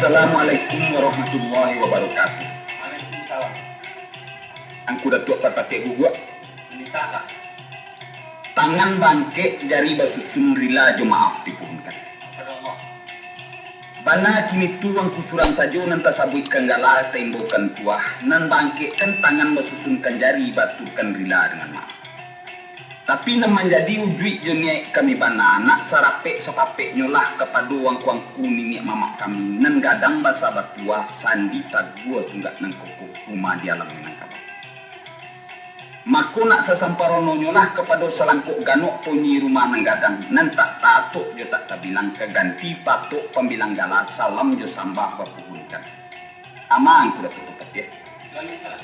Assalamualaikum warahmatullahi wabarakatuh. Waalaikumsalam. Angku datuk patate gugua. Mintalah. Tangan bangke jari basusun rila jo maaf dipuhunkan. Kepada Allah. Bana kini tuang kusuran sajo nan tasabui kanggala tembokan tuah nan bangke kan tangan basusun kan jari batukan rila dengan maaf. Tapi nan menjadi ujui joni kami bana nak sarape sepape nyolah kepada wang nini mamak kami nan gadang basa batua sandi tagua tunggak nang koko rumah di alam nang kabau. Mako nak sasamparono nyolah kepada selangkuk ganok punyi rumah nang gadang nan tak tatuk jo tak tabilang keganti patuk pembilang gala salam jo sambah bapuhunkan. Amang kuda tutup ya. Lalu kalah.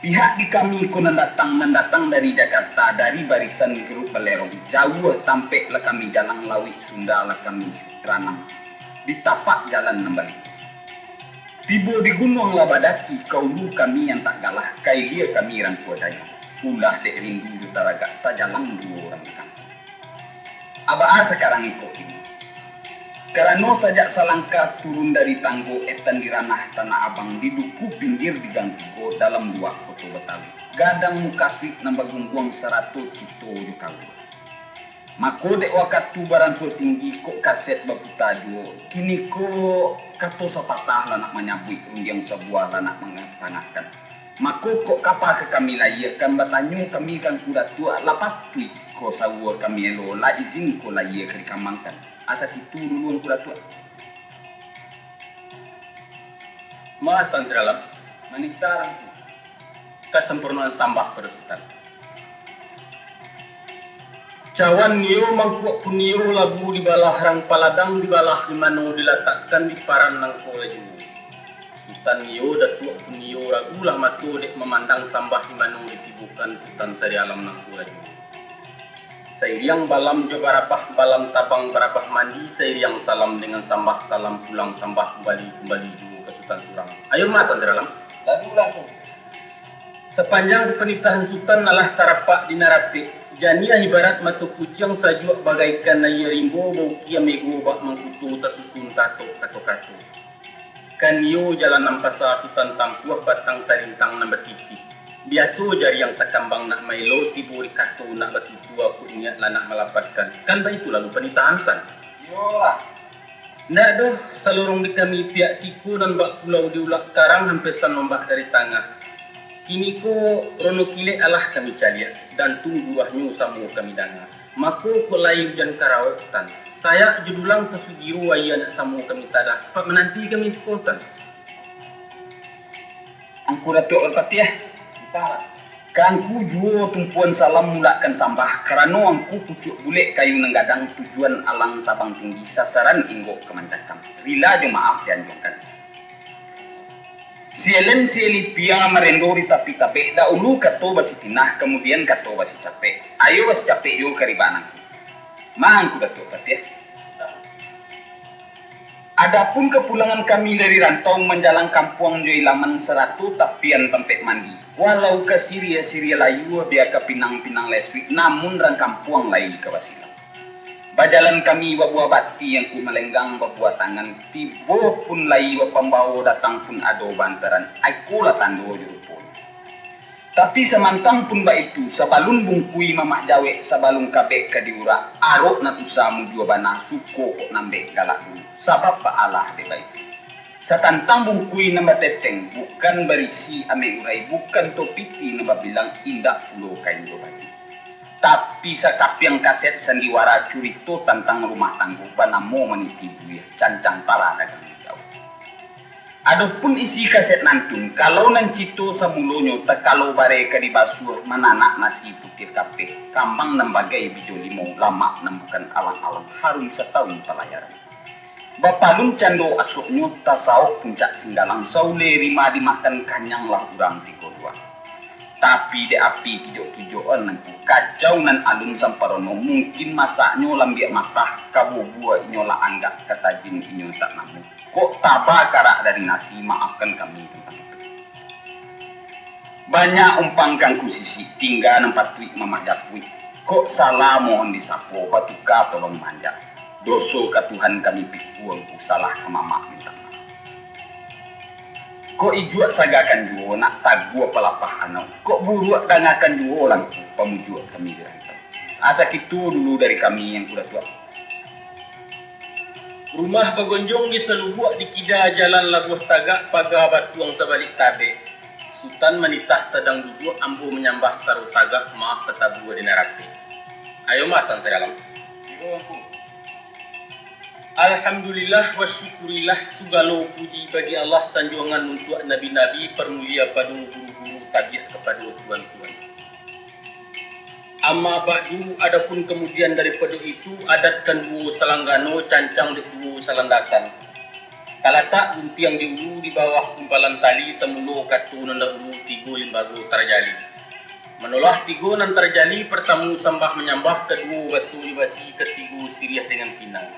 Pihak di kami ko mendatang dari Jakarta dari barisan grup belerong jauh tampek lah kami jalan lawi Sunda lah kami ranang di tapak jalan nembali. Tibo di gunung labadaki kaulu kami yang tak galah kai dia kami rangkua daya ulah dek rindu jutaraga tak jalan dua orang kampung. Abah sekarang ikut kini. Karena sajak salangkah turun dari tanggo etan di ranah Tanah Abang di duku pinggir di Ganggo dalam dua kota Betawi. Gadang mukasik nambah gungguang 100 cito jukalu. Mako dek wakatu baran so tinggi kok kaset baputa juo. Kini ko kato sapatah lah nak menyabui rundiang sebuah lah nak mengapanakan. Mako kok kapa ke kami layarkan batanyu kami kan kuda tua lapatui ko sawur kami elo la izin ko layar ke dikamangkan. Asa itu duluan kuda tua. Mas Tan Siralam, meniktarang kesempurnaan sambah perusutan. Cawan niyo mangkuak puniyo labu di balah rang paladang di balah di mano diletakkan di paran nang kolaju. Sultan niyo datuk puniyo ragulah matu dek memandang sambah di mano ditibukan Sultan Sari Alam nang kolaju. Sairiang balam jo barabah balam tabang barabah mandi sairiang salam dengan sambah salam pulang sambah kembali juga ke Sultan Surang. Ayo matan Siralam. Lalu. Sepanjang penitahan Sultan nalah tarapak di narape. Jania ibarat matu kucing sajuk bagaikan naya rimbo bau kia mego bak mangkutu tasukun tato kato. Kan yo jalan nampasa Sultan tampuah batang tarintang nambah titi. Biasa jari yang takambang nak mailo tibu kato nak batu tua aku ingat lah nak melapatkan. Kan baik itu lalu penitahan Tan. Yolah. Nak doh salurung di kami pihak siku dan bak pulau diulak karang hampesan nombak dari tengah. Kini ko rono kile alah kami caliak dan tunggu wahnya samu kami danga. Mako ko layu jan karawat Tan. Saya judulang tesugiru waya nak samu kami tadah sebab menanti kami sekolah. Angku datuk berpati ya. Kangku juo tumpuan salam mulakan sambah karena angku pucuk bulik kayu nenggadang tujuan alang tabang tinggi sasaran inggo kemancakan. Rila jo maaf dianjungkan. Sielen sieli pia merendori tapi tape dahulu kato basi tinah kemudian kato basi capek. Ayo basi capek yo kariban angku. Mangku datuk pati ya. Adapun kepulangan kami dari rantau menjalang kampung Joilaman 100 tapian tempat mandi. Walau ke Syria layu dia ke Pinang Leswi, namun rang kampung lain ke Basilang. Bajalan kami wabuah bati yang ku melenggang wabuah tangan, tibo pun lai pembawa datang pun ado bantaran, aku lah tando jurupun. Tapi semantang pun ba itu, sabalun bungkui mamak jawe, sabalun kabek ke diura, arok natusamu jua bana suko kok nambek galak dulu. Sabab ba Allah de ba itu. Satantang bungkui nambah teteng, bukan berisi ame urai, bukan topiti nambah bilang indah pulau kain jua bati. Tapi sakapiang kaset sandiwara curito tentang rumah tangguh, bana mo meniti buya, cancang pala dagang jauh. Adapun isi kaset nantun, kalau nancito sa mulonyo, tak kalau bare ka di basuh mananak nasi putih kape, kambang nambagai bijo limau, lama nambukan alang-alang, harum setahun pelayaran. Bapalun cando asuknyo, tasawok puncak singgalang, saule rima dimakan kanyang lah urang tiga dua. Tapi de api kijo-kijoan nangku, kacau nan alun samparono, mungkin masaknyo lambiak matah, kabu buah inyo lah anggap katajin inyo tak namu. Kok tabah karak dari nasi, maafkan kami tentang itu. Banyak umpang kangku sisi, tinggal 4 wik mamak japui. Kok salah mohon disapo, batuka tolong manjat. Doso ka Tuhan kami pikuang ku salah ke mama minta maaf. Kok ijuak sagakan duo nak tagua pelapah anau. Kok buruak dangakan duo orang ku pamujuak kami dirantau. Asa kitu dulu dari kami yang kuda tua. Rumah bagonjong di selubuk di kida jalan Labuh Tagak paga batuang sabalik tabe. Sultan menitah sedang duduk ambu menyambah taruh tagak maaf petabu di narapi. Ayo masan saya alam. Alhamdulillah wa syukurillah segala puji bagi Allah sanjungan untuk nabi-nabi permulia pada guru-guru tabiat kepada tuan-tuan. Amma ba'du adapun kemudian daripada itu adatkan duo salanggano cancang di duo salandasan. Kalatak guntiang di ulu di bawah kumpalan tali semulu katu nanda ulu tigo limbago terjali. Menolak tigo nan terjali pertamu sambah menyambah kedua basu libasi ketigo siriah dengan pinang.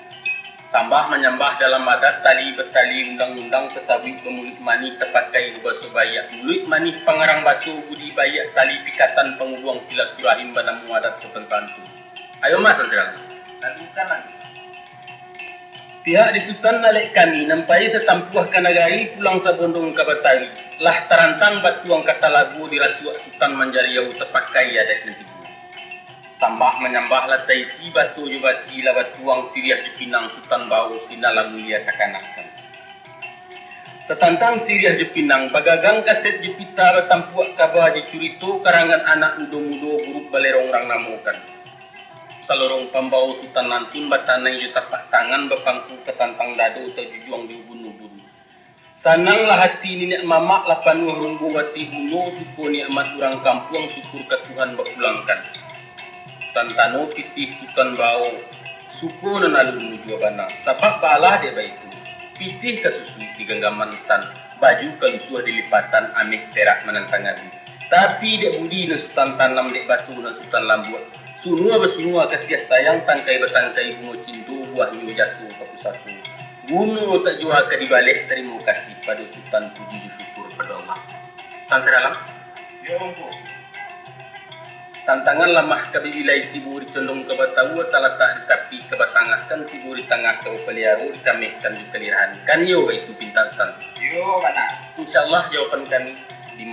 Sambah menyambah dalam adat tali bertali undang-undang tersabit pemulik mani terpakai basu bayak. Mulut mani pengarang basu budi bayak tali pikatan pengubuang silaturahim banamu adat sopan santun. Ayo mas sekarang. Lanjutkan lagi. Pihak di Sultan nalik kami nampai setampuah kanagari pulang sabondong ke Batawi. Lah terantang batuang kata lagu di rasuak Sultan Manjariau terpakai adat nanti. Sambah menyambah latai si basu jubasi lawat tuang siriah di Pinang Sultan Bau sinala mulia takanakan. Setantang siriah di Pinang bagagang kaset di pita batampuak kaba di curito karangan anak mudo-mudo buruk balerong rang namukan. Salorong pambau Sultan Nantun batanang ju tapak tangan bepangku ketantang dado terjujuang di ubun-ubun. Sananglah hati nenek mamak lapanuh rumbu wati buno suku nikmat orang kampung syukur ke Tuhan berpulangkan. Santano titih Sultan Bau suku nanalu menuju abana sabab balah dia baik itu pitih kesusui di genggaman istan baju kelusuh dilipatan amik terak menentang abi tapi dek budi na Sultan tanam dek basu na Sultan lambuat sunua besunua kasih sayang tangkai betangkai bungo cintu buah nyu jasu kepusaku bunuh tak jua ke dibalik terima kasih pada Sultan puji syukur pada Allah. Tantra dalam ya ampun. Tantangan lamah kabibilai tiburi condong ke Batawu talatak tapi ke Batangah kan tiburi tangah ke Peliaru dikamihkan di kelirahan kan yo itu pintar Sultan. Yo mana? Insyaallah jawapan kami 5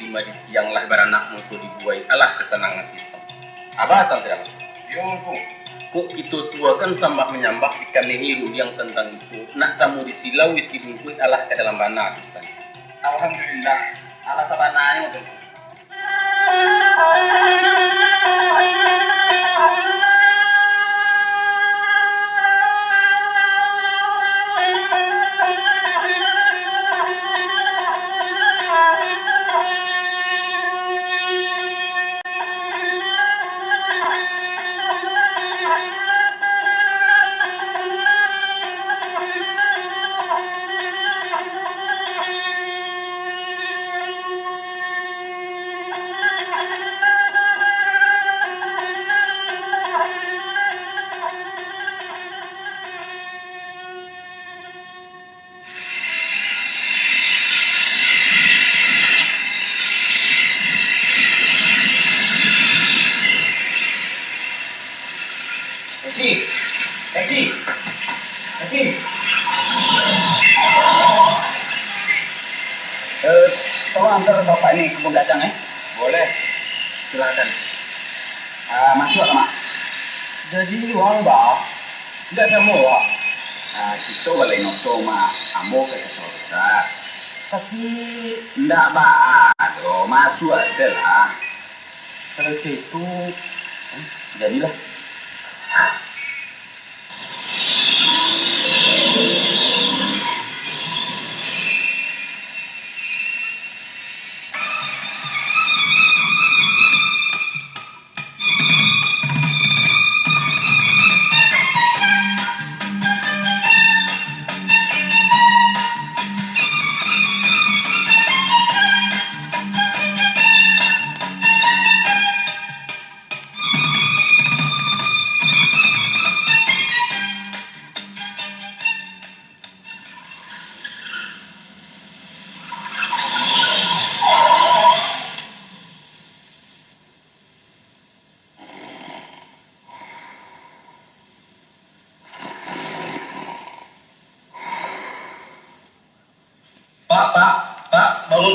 di siang lah baranak mutu dibuai alah kesenangan kita. Abah tan sedang. Yo ampun. Kok kita tua kan sambah menyambah di kami hiru yang tentang itu nak samu di silau isi bungkui alah ke dalam bana Sultan. Alhamdulillah alah sabananya tu. Tolong antar bapak ini ke kebun kacang Boleh. Silakan. Masuk mak. Jadi uang bah. Tidak semua. Kita boleh noto mak. Ambo ke kesal-kesal. Tapi tidak bah. Masuk saja. Kalau itu jadilah.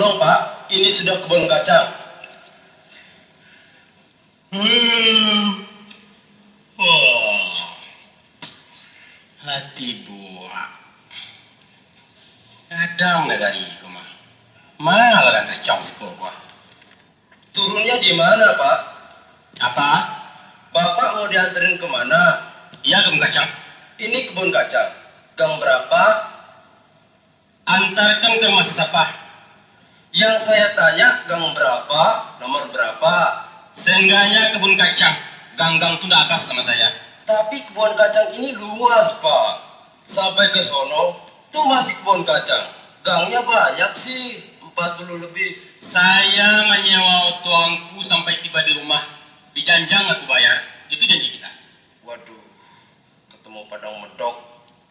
dong, Pak. Ini sudah kebun kacang. Wah. Hati buah. Kadang negari mah. Malah kan kacang sekolah. Turunnya di mana, Pak? Apa? Bapak mau dianterin kemana? Iya, kebun kacang. Ini kebun kacang. Gang berapa? Antarkan ke rumah siapa? Yang saya tanya gang berapa, nomor berapa? Seenggaknya kebun kacang. Gang-gang itu udah atas sama saya. Tapi kebun kacang ini luas, Pak. Sampai ke sono, tuh masih kebun kacang. Gangnya banyak sih, 40 lebih. Saya menyewa tuangku sampai tiba di rumah. Dijanjang aku bayar. Itu janji kita. Waduh, ketemu padang medok.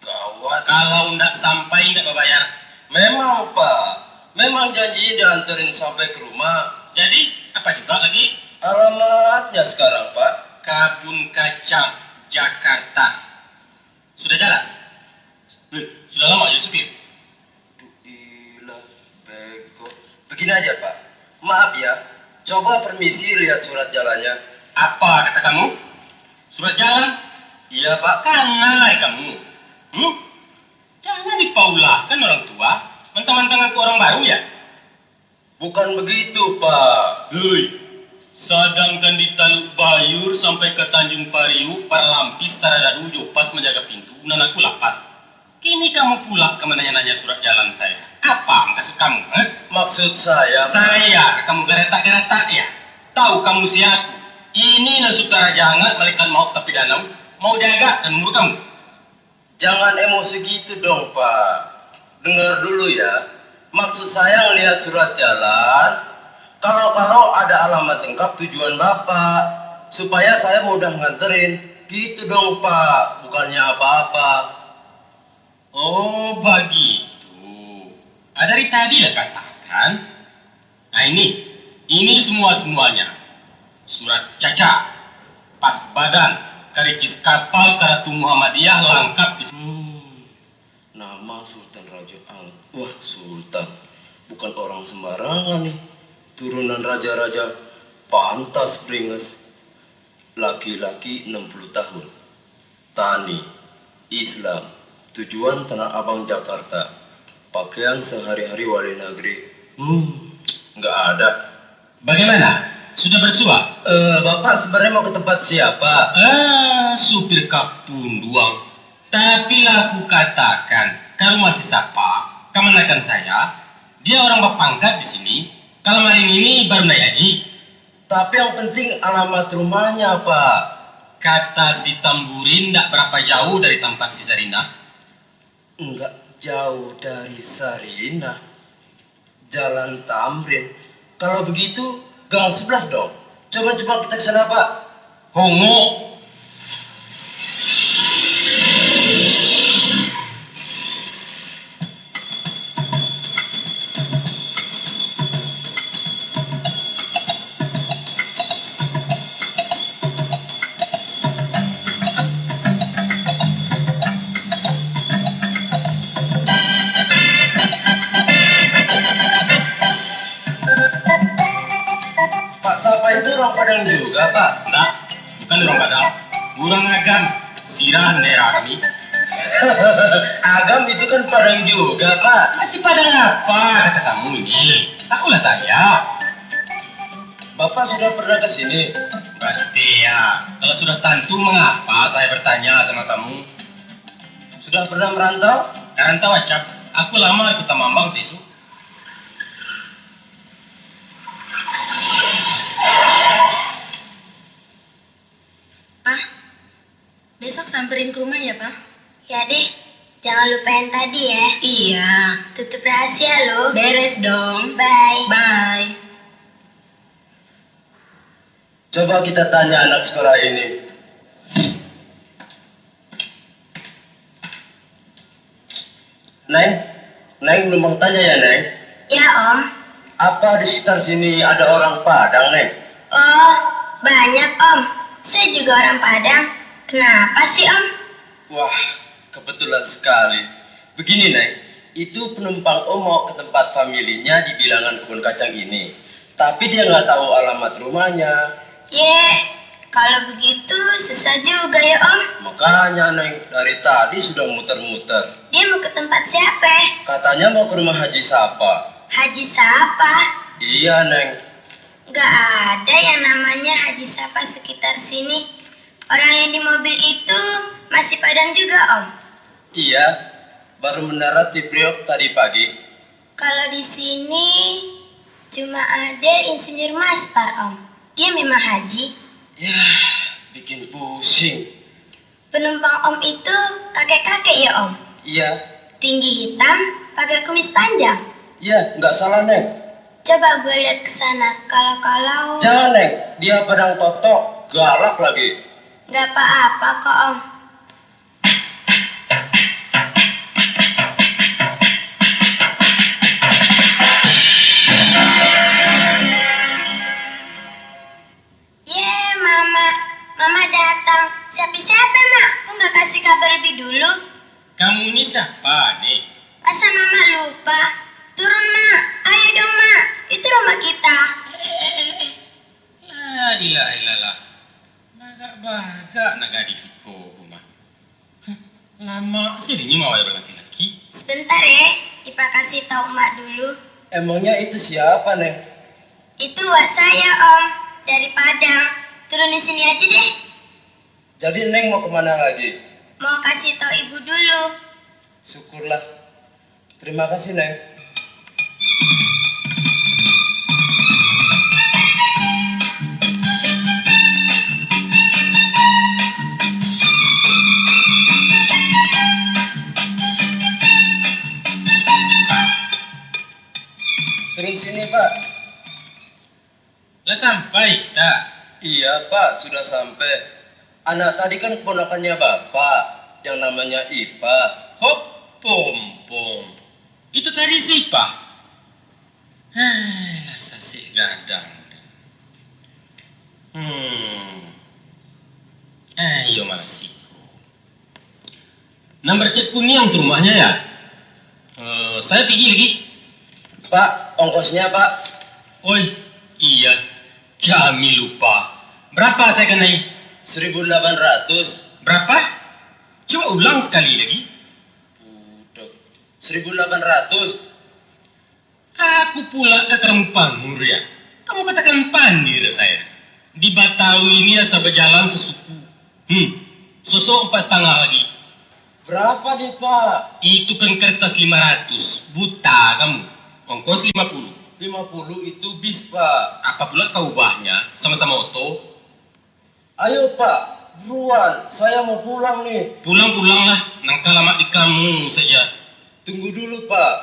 Gawat. Kalau ndak sampai ndak bayar. Memang, Pak. Memang janji dianterin sampai ke rumah. Jadi, apa juga lagi? Alamatnya sekarang, Pak. Kebun Kacang, Jakarta. Sudah jelas? Sudah lama jadi supir? Duh, bego. Begini aja, Pak. Maaf ya. Coba permisi lihat surat jalannya. Apa kata kamu? Surat jalan? Iya, Pak. Kanalai kamu. Jangan dipaulahkan orang tua. Mentang-mentang aku orang baru ya? Bukan begitu, Pak. Hei, sedangkan di Taluk Bayur sampai ke Tanjung Pariu, Paralampis, Saradadu, Jopas menjaga pintu, dan aku lapas. Kini kamu pula ke menanya-nanya surat jalan saya. Apa maksud kamu? Maksud saya... Saya, kamu geretak-geretak ya? Tahu kamu si aku. Ini nasutara jangan malaikat maut tapi danau. Mau jaga kan umur kamu? Jangan emosi gitu dong, Pak. Dengar dulu ya. Maksud saya ngelihat surat jalan. Kalau ada alamat lengkap tujuan Bapak. Supaya saya mudah nganterin. Gitu dong, Pak. Bukannya apa-apa. Oh, begitu. Dari tadi dah katakan. Nah ini semuanya. Surat caca, pas badan, karicis kapal Karatu Muhammadiyah lengkap di... Nama Sultan Raja Ang. Wah, Sultan. Bukan orang sembarangan nih. Turunan raja-raja pantas beringas. Laki-laki 60 tahun. Tani, Islam. Tujuan Tanah Abang Jakarta. Pakaian sehari-hari wali negeri. Nggak ada. Bagaimana? Sudah bersua? Bapak sebenarnya mau ke tempat siapa? Supir kapun doang. Tapi lah aku katakan, kalau masih sapa, kemenakan saya, dia orang berpangkat di sini. Kalau hari ini baru naik haji. Tapi yang penting alamat rumahnya, Pak. Kata si Tamburin tidak berapa jauh dari tempat si Sarinah. Enggak jauh dari Sarinah. Jalan Tamrin. Kalau begitu, gang 11 dong. Coba kita ke sana, Pak. Hongo. Itu orang Padang juga, Pak? Enggak, bukan orang Padang. Orang Agam, sirah nera kami. Agam itu kan Padang juga, Pak. Masih Padang apa kata kamu ini? Tahulah saya. Bapak sudah pernah ke sini? Berarti ya. Kalau sudah tentu mengapa saya bertanya sama kamu? Sudah pernah merantau? Merantau acak. Aku lama di Kota Mambang sih, Su. Pak, besok samperin ke rumah ya, Pak? Ya deh, jangan lupa yang tadi ya. Iya. Tutup rahasia loh. Beres dong. Bye. Bye. Coba kita tanya anak sekolah ini. Neng belum mau tanya ya, Neng? Ya, Om. Apa di sekitar sini ada orang Padang, Neng? Oh, banyak, Om. Saya juga orang Padang. Kenapa sih, Om? Wah, kebetulan sekali. Begini, Neng. Itu penumpang Om mau ke tempat familinya di bilangan kebun kacang ini. Tapi dia nggak tahu alamat rumahnya. Ye, kalau begitu susah juga ya Om. Makanya Neng dari tadi sudah muter-muter. Dia mau ke tempat siapa? Katanya mau ke rumah Haji Sapa. Haji siapa? Iya Neng. Gak ada yang namanya Haji Sapa sekitar sini. Orang yang di mobil itu masih Padang juga Om. Iya, baru mendarat di Priok tadi pagi. Kalau di sini cuma ada Insinyur Maspar Om. Dia memang haji. Ya, bikin pusing. Penumpang Om itu kakek-kakek ya Om. Iya, Tinggi hitam, pakai kumis panjang. iya, nggak salah Neng. Coba gue lihat ke sana. Kalau Jangan Neng, dia Padang Toto, galak lagi. nggak apa-apa kok Om. Ye, Mama datang. Siapa Mak? Kok nggak kasih kabar lebih dulu? Kamu ini siapa nih? Masa Mama lupa? Turun Mak, ayo dong Mak. Itu rumah kita. La ilaha illallah. Baga nak gadis ko rumah. Lama sini mau ada laki-laki. Sebentar ya, Ipa kasih tahu Mak dulu. Emangnya itu siapa Neng? Itu wak saya Om, dari Padang. Turun di sini aja deh. Jadi Neng mau kemana lagi? Mau kasih tahu Ibu dulu. Syukurlah. Terima kasih Neng. Turun sini Pak. Lah sampai tak? Iya Pak, sudah sampai. Anak tadi kan keponakannya Bapak, yang namanya Ipa. Hop, pom. Itu tadi siapa? Sasik gadang. Iya malah siko. Nomor cek kuning tuh rumahnya ya? Saya pergi lagi. Pak, ongkosnya Pak. Oi, iya. Kami lupa. Berapa saya kenai? 1.800. Berapa? Coba ulang sekali lagi. Budak. 1.800. Aku pula katakan panmur ya. Kamu katakan pandir saya. Di Batawi ini asa berjalan sesuku. Sosok 4,5 lagi. Berapa deh Pak? Itu kan kertas 500. Buta kamu. Ongkos 50. 50 itu bis Pak. Apa pula kau ubahnya? Sama-sama oto. Ayo Pak, buruan. Saya mau pulang nih. Pulang-pulanglah. Nangka lama di kamu saja. Tunggu dulu Pak.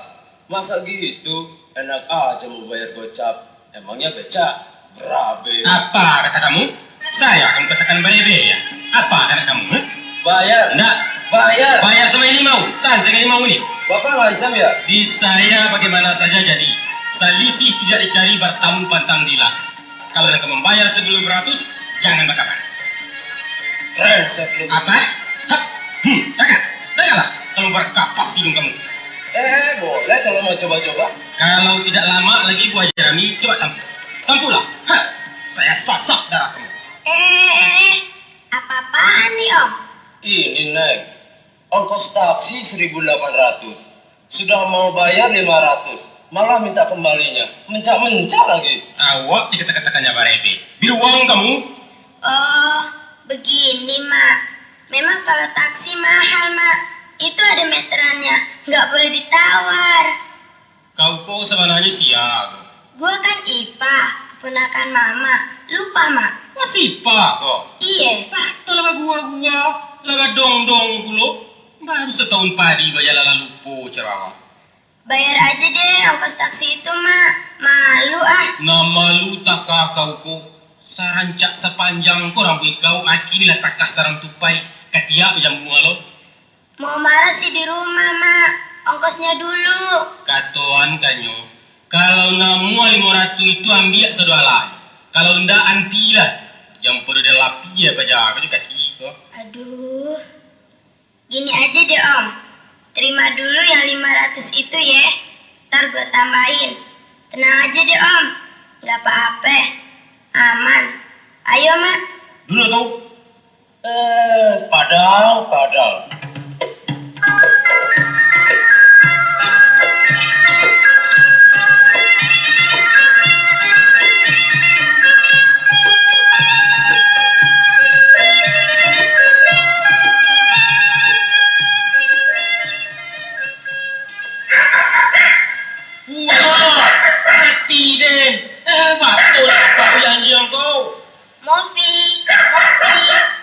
Masa gitu? Enak aja mau bayar gocap. Emangnya becak? Berabe. Apa kata kamu? Saya kamu katakan berebe ya? Apa kata kamu? Bayar. Enggak. Bayar. Bayar sama ini mau. Kan saya ini mau ini. Bapak ngancam ya? Di saya bagaimana saja jadi. Selisih tidak dicari bertamu pantang dila. Kalau yang kamu membayar sebelum 100, jangan bakaran. Rengsek lu. Apa? Hap. Janganlah. Kalau berkapas hidung kamu. Boleh kalau mau coba-coba. Kalau tidak lama lagi Bu Haji Rami, coba tampu. Tampulah. Saya sasak darah kamu. Apa-apaan nih Om? Ini Neng. Ongkos taksi 1.800. Sudah mau bayar 500. Malah minta kembalinya. Mencak-mencak lagi. Awak dikata-katakannya berebe. Biru uang kamu. Oh, begini Mak. Memang kalau taksi mahal Mak. Itu ada meterannya. Nggak boleh ditawar. Kau sebenarnya siapa? Gua kan Ipa, keponakan Mama. Lupa Mak? Masih pak kok. Iya. Tuh laga gua, laga dong kulo. Baru setahun padi bayar lala lupo cerawa. Bayar aja deh ongkos taksi itu Mak. Malu ah. Nama lu takah kau ko. Sarancak sepanjang ko rambut kau aki lah takah sarang tupai. Katia pejam bunga lo. Mau marah sih di rumah Mak. Ongkosnya dulu. Katoan kanyo. Kalau namu 500 itu ambil sedoalan. Kalau ndak antilah. Jam pada dia lapi ya baca aku juga kaki kok. Aduh. Gini aja deh Om. Terima dulu yang 500 itu ya. Ntar gue tambahin. Tenang aja deh Om. Gak apa-apa. Aman. Ayo Mak. Dulu tuh. Padahal. Wah, mati deh. Betul apa yang kau? Mopi.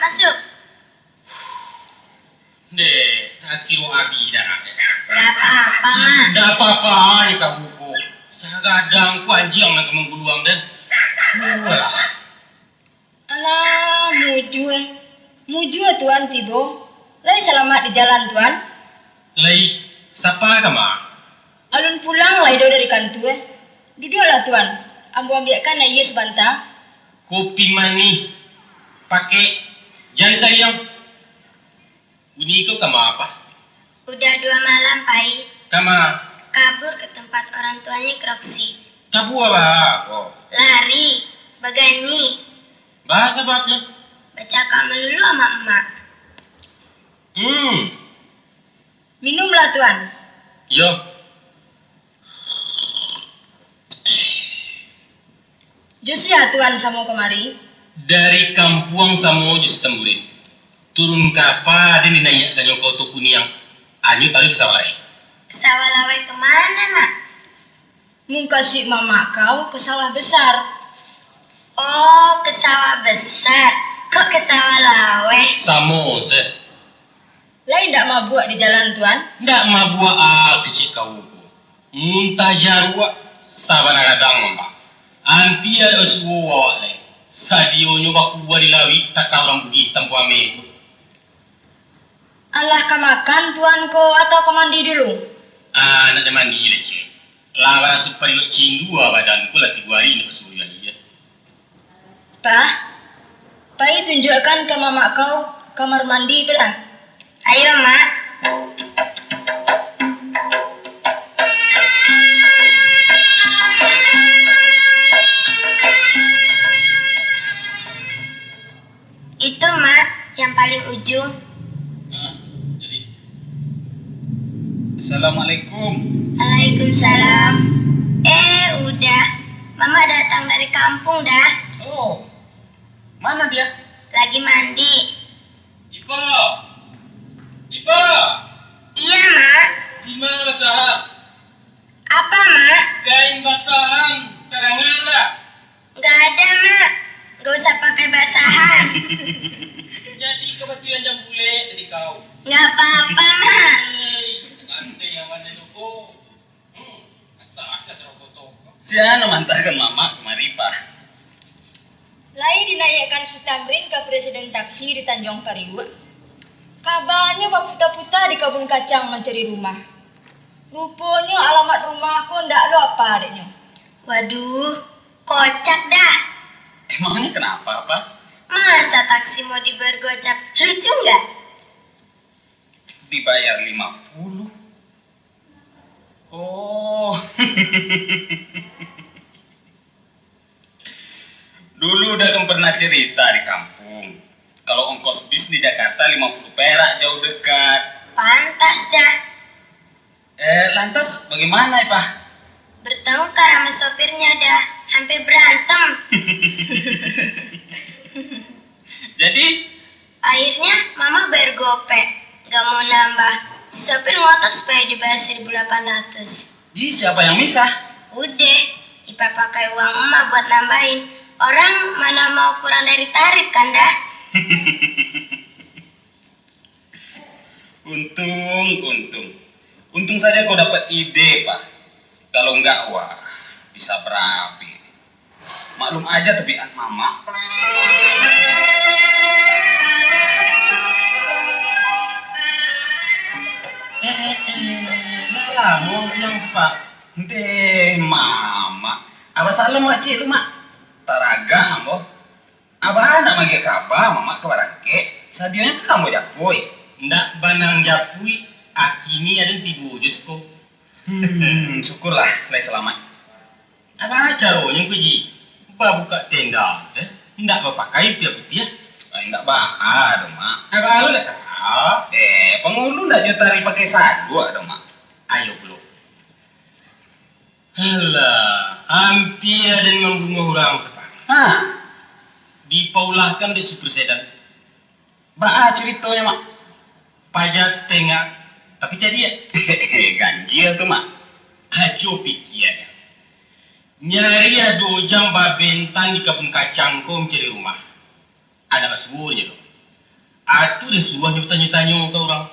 Masuk. Deh, kasih lo abi dah. Gak apa-apa Mak. Dah apa-apa ni kau buku. Sagadang ku anjing nak mengguluang dan. Wah. Alah, muju tuan tibo. Lai selamat di jalan tuan. Lai, siapa kamu? Alun pulang lai do dari kantor. Duduklah tuan. Ambo ambilkan na iya sebentar. Kopi mani. Pakai. Jangan sayang. Ini kau kamu apa? Udah 2 malam Pai. Kamu Kabur ke tempat orang tuanya Kroksi. kamu apa? Oh. Lari. Beganyi. Bahasa babnya. Bercakap melulu sama emak. Minumlah tuan. Yo. Jus ya tuan sama kemari. Dari kampung Samo di Setemburin. Turun kapal dan dinanya tanya kau tu kuniang. Anyu tarik ke sawah. Sawah lawai kemana Mak? Mung kasih mama kau ke sawah besar. Oh, ke sawah besar. Kok ke sawah lawe? Samo se. Lai ndak mabuk di jalan tuan. Ndak mabua kecil kau. Muntah jarwa sabana kadang mamba. Anti ada usuwa awak lai. Sadio nyoba kuwa di lawi tak kau orang bugih tampu ame. Alah ka makan tuan ko atau ka mandi dulu? Nak ada mandi lagi. Lawan supaya nak cindua badanku lah 3 hari nak suruh lagi. Pai tunjukkan ke mama kau kamar mandi pelah. Ayo Mak. Itu Mak, yang paling ujung. Jadi. Assalamualaikum. Waalaikumsalam. Udah. Mama datang dari kampung dah. Oh, mana dia? Lagi mandi. Ipa. Iya Mak. Di mana basahan? Apa Mak? Kain basahan. Karangan lah. Gak ada Mak. Gak usah pakai basahan. Jadi kebetulan jam bule di kau. Gak apa-apa Mak. Nanti yang mana itu? Asa-asa serokoto. Siapa mantakan mama kemari pak? Lai dinaikkan si Tamrin ke presiden taksi di Tanjung Priuk. Kabarnya berputar-putar di kebun kacang mencari rumah. Rupanya alamat rumahku ndak lo apa adiknya. Waduh, kocak dah. Emangnya kenapa pak? Masa taksi mau dibergocap? Lucu nggak? Dibayar 50. Oh. Dulu udah kan pernah cerita di kampung. Kalau ongkos bis di Jakarta 50 perak jauh dekat. Pantas dah. Lantas bagaimana ya pak? Bertengkar sama sopirnya dah. Hampir berantem. Jadi Akhirnya mama bayar gopek. Gak mau nambah. Si sopir ngotot supaya dibayar 1.800. Jadi siapa yang misah? Udah, Ipa pakai uang emak buat nambahin. Orang mana mau kurang dari tarif kan dah? Untung saja kau dapat ide, Pak. Kalau enggak, wah, bisa berapi. Maklum aja tabiat mama. Lah, mau bilang sepak. Deh, mama. Apa salah makcik lu, mak? Taraga, ambo. Abah nak magi kabar, mama ke barangke. Sadianya ke kamu japui. Ndak banang japui, Akini ada tibu jusko. Syukurlah, lai selamat. Apa caranya kuji? Buka tenda, Tidak berpakai tiap putih. Enggak bah, dong, Mak. Apa lu tak tahu? Pengulu enggak jutari pakai sadua dong, Mak. Ayo belum. Halah, hampir ada yang membunuh orang sepan. Hah? Dipaulahkan di super sedan. Bah ceritanya, Mak. Pajak tengah, tapi jadi ya. Ganjil tuh, Mak. Ajo pikir. Nyari ada jam babentan di kebun kacang kau mencari rumah. Ada kasuburnya dong. Atu dia suahnya tanya-tanya ke orang.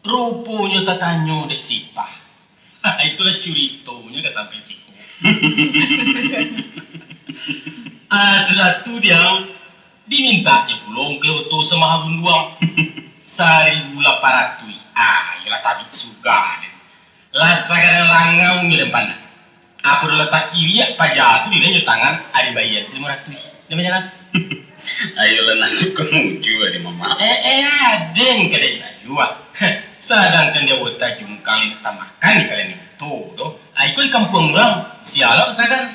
Rupanya tak tanya dek sipah. Itulah ceritanya ke sampai siku. Selatu dia dimintanya pulang ke oto sama habun duang. 1.800. Yalah tabik suga. Lasa kadang langau ngilempan. Aku dah letak kiri ya, pajak tu dia tangan ada bayar 500. Dia jalan. Ayolah nasib kemuju ada Mama. Aden kada jual. Sedangkan dia buat jungkang kita makan di kalian itu doh. Ikut di kampung orang, sialok sadar.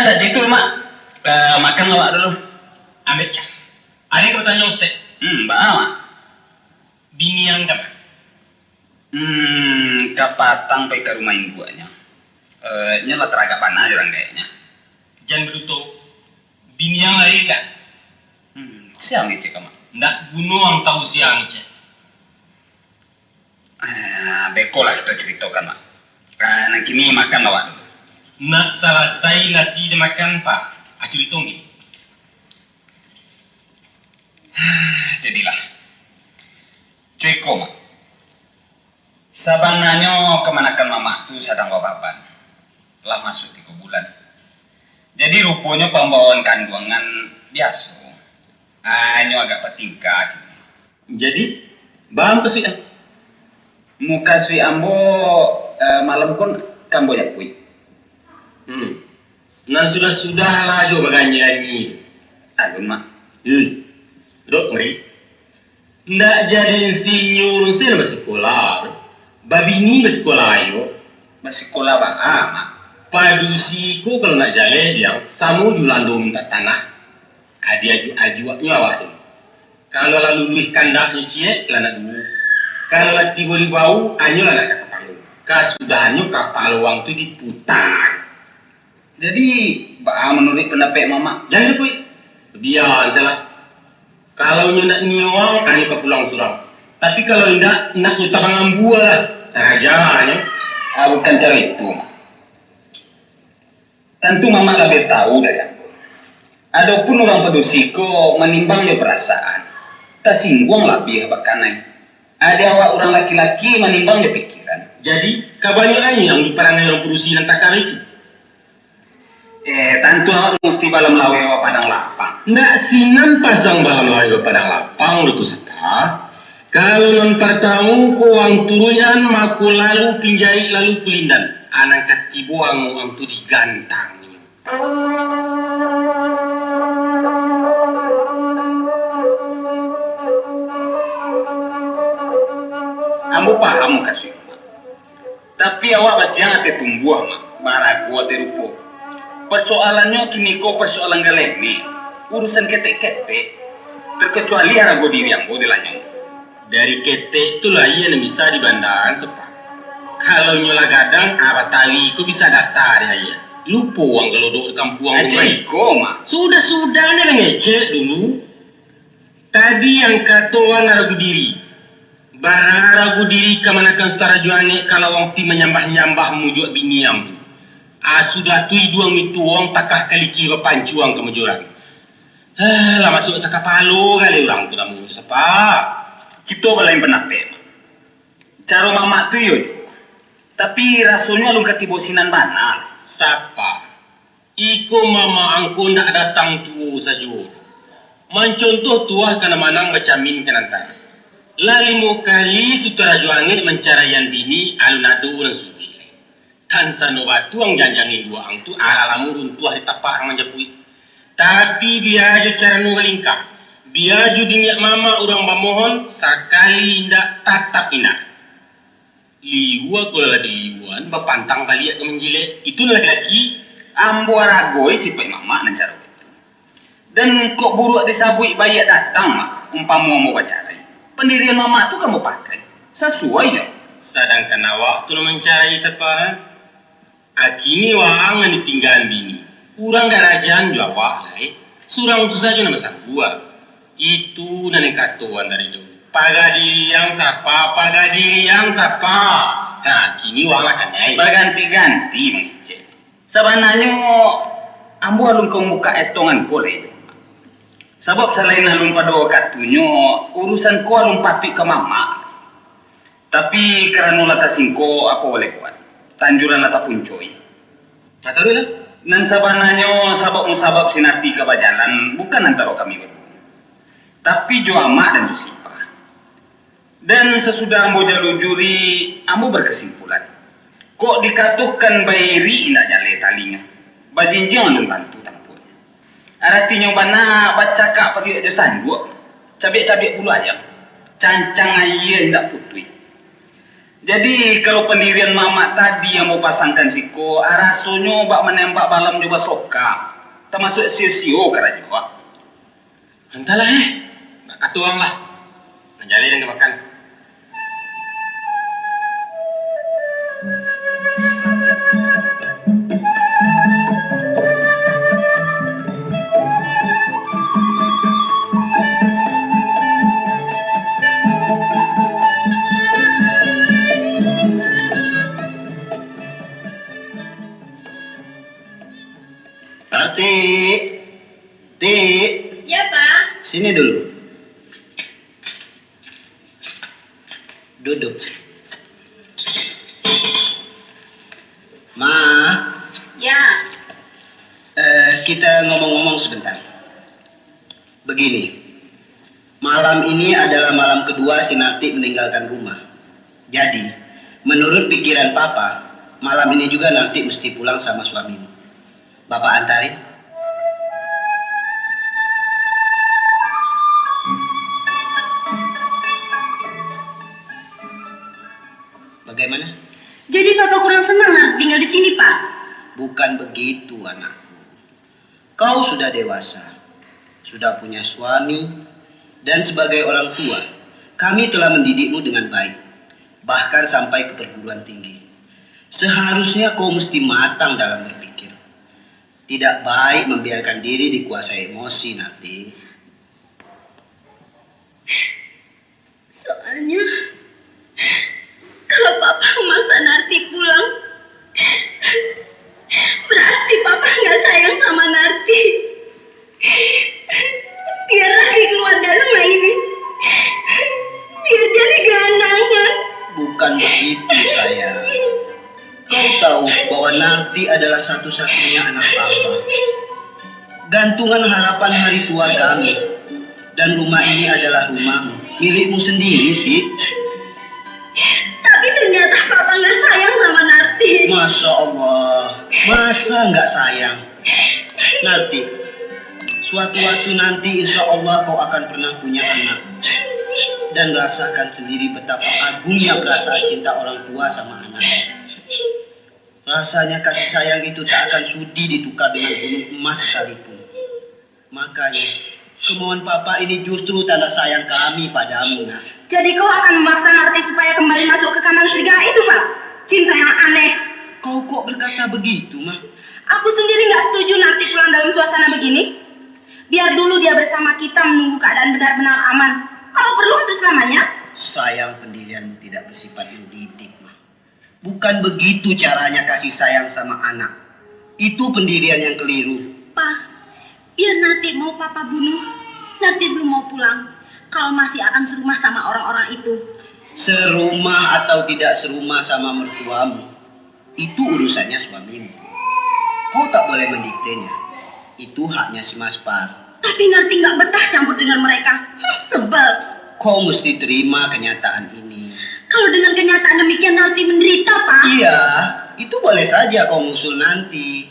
Tak gitu, Mak. Makan awak dulu. Ambil cah. Ada yang bertanya Ustaz. Mbak Mak. Bini yang dapat. Kapatang pergi ke rumah ibunya. Nyala teragak panas orang kayaknya. Jangan berutuh. Bini yang lain tak? Siang ni cik, Mak. Ndak bunuh yang tahu siang cek. Beko lah kita ceritakan, Mak. Nanti ni makan awak dulu. Nak selesai nasi dimakan Pak. Acu ditunggu. Jadilah. Cuiko, Mak. Sabangannya kemanakan Mama tu sedang bababan. Telah masuk 3 bulan. Jadi rupanya pembawaan kandungan biasa. Hanya agak bertingkat. Jadi, bang ke sih? Muka sui ambo malam pun kambo nyapui. Nah sudah lah jo baganya ni. Aduh, Mak. Dok ngeri. Ndak jadi insinyur sih bersekolah. Babi ni bersekolah ayo. Bersekolah Mak. Padusiku kalau nak jalan dia, samu julando minta tanah. Adi aju awak tu. Kalau lalu luih kandak nyuci, lah nak dulu. Kalau lah tiba di bau, anyo lah nak kata panggung. Kasudahnya kapal uang tu diputar. Jadi, menurut pendapat Mama, Jangan lupa. Biar salah. Kalau nyo nak niwang, anyo ke pulang surau. Tapi kalau tidak, nak nyo tabangan buah. Terajarnya. bukan cara itu, Mak. Tentu Mama lebih tahu dari aku. Adapun orang pedusiko menimbangnya perasaan, tak singgung lebih bakanai. Ada awak orang laki-laki menimbangnya pikiran. Jadi, kebanyakan yang diperangai orang perusi dan takar itu. Tentu awak mesti balam lawe awak padang lapang. Ndak sinan pasang balam lawe padang lapang lu tu sapa. Kalau non tahu ko ang turuyan maku lalu pinjai lalu pelindan. Anang katibo ang tu digantang. Kamu paham kasih, Mak. Tapi awak masih yang ate tumbuh, Mak. Marah gua terupo. Persoalannya kini kau persoalan galemi. Urusan ketek-ketek. Terkecuali harago diri yang boleh lanjut. Dari ketek tu lah yang bisa dibandaran sepak. Kalau nyola gadang, apa tali itu bisa dasar ya. Lupa uang kalau duduk di kampung. Aja iko, Mak. Sudah ni ngecek dulu. Tadi yang katakan ragu diri. Barang ragu diri kemanakan setara juane kalau orang ti menyambah-nyambah mujuk bini yang. Sudah tu iduang itu orang takah kali kira pancuang kemejuran. Lah masuk sa kapalo kali orang tu namu siapa? Kita balain penapet. Cara Mama tu yun. Tapi rasanya lu ketibosinan mana? Siapa? Iko mama angku nak datang tu saja. Mencontoh tuah kana manang bacamin kananta. Lalimu kali sutara juangin mencarayan bini alunadu dan subi. Tansa no batuang janjangin dua ang tu alalamu runtuh di tapak ang menjapui. Tapi dia aja cara nu lingkah. Dia ju dinyak mama orang memohon sekali indak tatap ina. Liwa kalau lagi liwan bapantang balik ke menjilet itu lagi Ambo aragoi si pai mama nan caro itu. Dan kok buruk disabui bayi datang mak umpamu mau bacarai. Pendirian mama tu kamu pakai sesuai ya. sedangkan awak tu mencari siapa? Akini wang yang ditinggalan bini. Urang garajaan Jawa lai. Surang itu saja nama gua. Itu nane katuan dari dulu. Pagadi yang sapa. Nah, kini wang akan nyai. Berganti-ganti mengice. Sebenarnya ambo alun kau buka etongan kole. Sebab selain alun pada katunyo urusan ko alun pati ke mama. Tapi kerana lata singko apa boleh buat. Tanjuran lata puncoy. Kata dulu lah. Nan sabananya sabab sinarti ke bajalan bukan antara kami berdua. Tapi jo amak dan jo sipa. Dan sesudah ambo jalu juri, ambo berkesimpulan. Kok dikatukan bairi indak jale talinya. Bajinjang alun bantu tampun. Artinya bana baca kak pergi aja sanduk. Cabik-cabik bulu ayam. Cancang ayah indak putui. Jadi kalau pendirian mama tadi yang mau pasangkan siko, rasonyo bak menembak balam coba soka. Termasuk sio-sio kara juga. Entahlah nak katuang lah. Menjalin dan kemakan. Tik, Ya, Pak. sini dulu. Duduk. Ma, Ya. kita ngomong-ngomong sebentar. Begini, malam ini adalah malam kedua Sinarti meninggalkan rumah. Jadi, menurut pikiran Papa, malam ini juga Narti mesti pulang sama suamimu. Bapak antarin. Bagaimana? Jadi Papa kurang senang tinggal di sini, Pak. Bukan begitu, anakku. Kau sudah dewasa, sudah punya suami, dan sebagai orang tua, kami telah mendidikmu dengan baik, bahkan sampai ke perguruan tinggi. Seharusnya kau mesti matang dalam berpikir. Tidak baik membiarkan diri dikuasai emosi nanti. Soalnya kalau Papa memaksa Narti pulang, berarti Papa nggak sayang sama Narti. Biar lagi keluar dari rumah ini, biar jadi gelandangan. Bukan begitu, sayang. Kau tahu bahwa Narti adalah satu-satunya anak Papa. Gantungan harapan hari tua kami. Dan rumah ini adalah rumahmu, milikmu sendiri, Tik. Tapi ternyata Papa nggak sayang sama Narti. Masya Allah, masa nggak sayang? Narti, suatu waktu nanti insya Allah kau akan pernah punya anak. Dan rasakan sendiri betapa agungnya perasaan cinta orang tua sama anak. Rasanya kasih sayang itu tak akan sudi ditukar dengan gunung emas sekalipun. Makanya, kemauan Papa ini justru tanda sayang kami padamu, nak. Jadi kau akan memaksa Narti supaya kembali masuk ke kanan serigala itu, Pak? Cinta yang aneh. Kau kok berkata begitu, Mah? Aku sendiri nggak setuju Narti pulang dalam suasana begini. Biar dulu dia bersama kita menunggu keadaan benar-benar aman. Kalau perlu untuk selamanya. Sayang pendirianmu tidak bersifat mendidik, Mah. Bukan begitu caranya kasih sayang sama anak. Itu pendirian yang keliru. Pak, biar Narti mau Papa bunuh, Narti belum mau pulang. Kalau masih akan serumah sama orang-orang itu. Serumah atau tidak serumah sama mertuamu, itu urusannya suamimu. Kau tak boleh mendiktenya. Itu haknya si Mas Par. Tapi Narti nggak betah campur dengan mereka. Sebel. Kau mesti terima kenyataan ini. Kalau dengan kenyataan demikian Narti menderita, Pak. Iya, itu boleh saja kau ngusul nanti.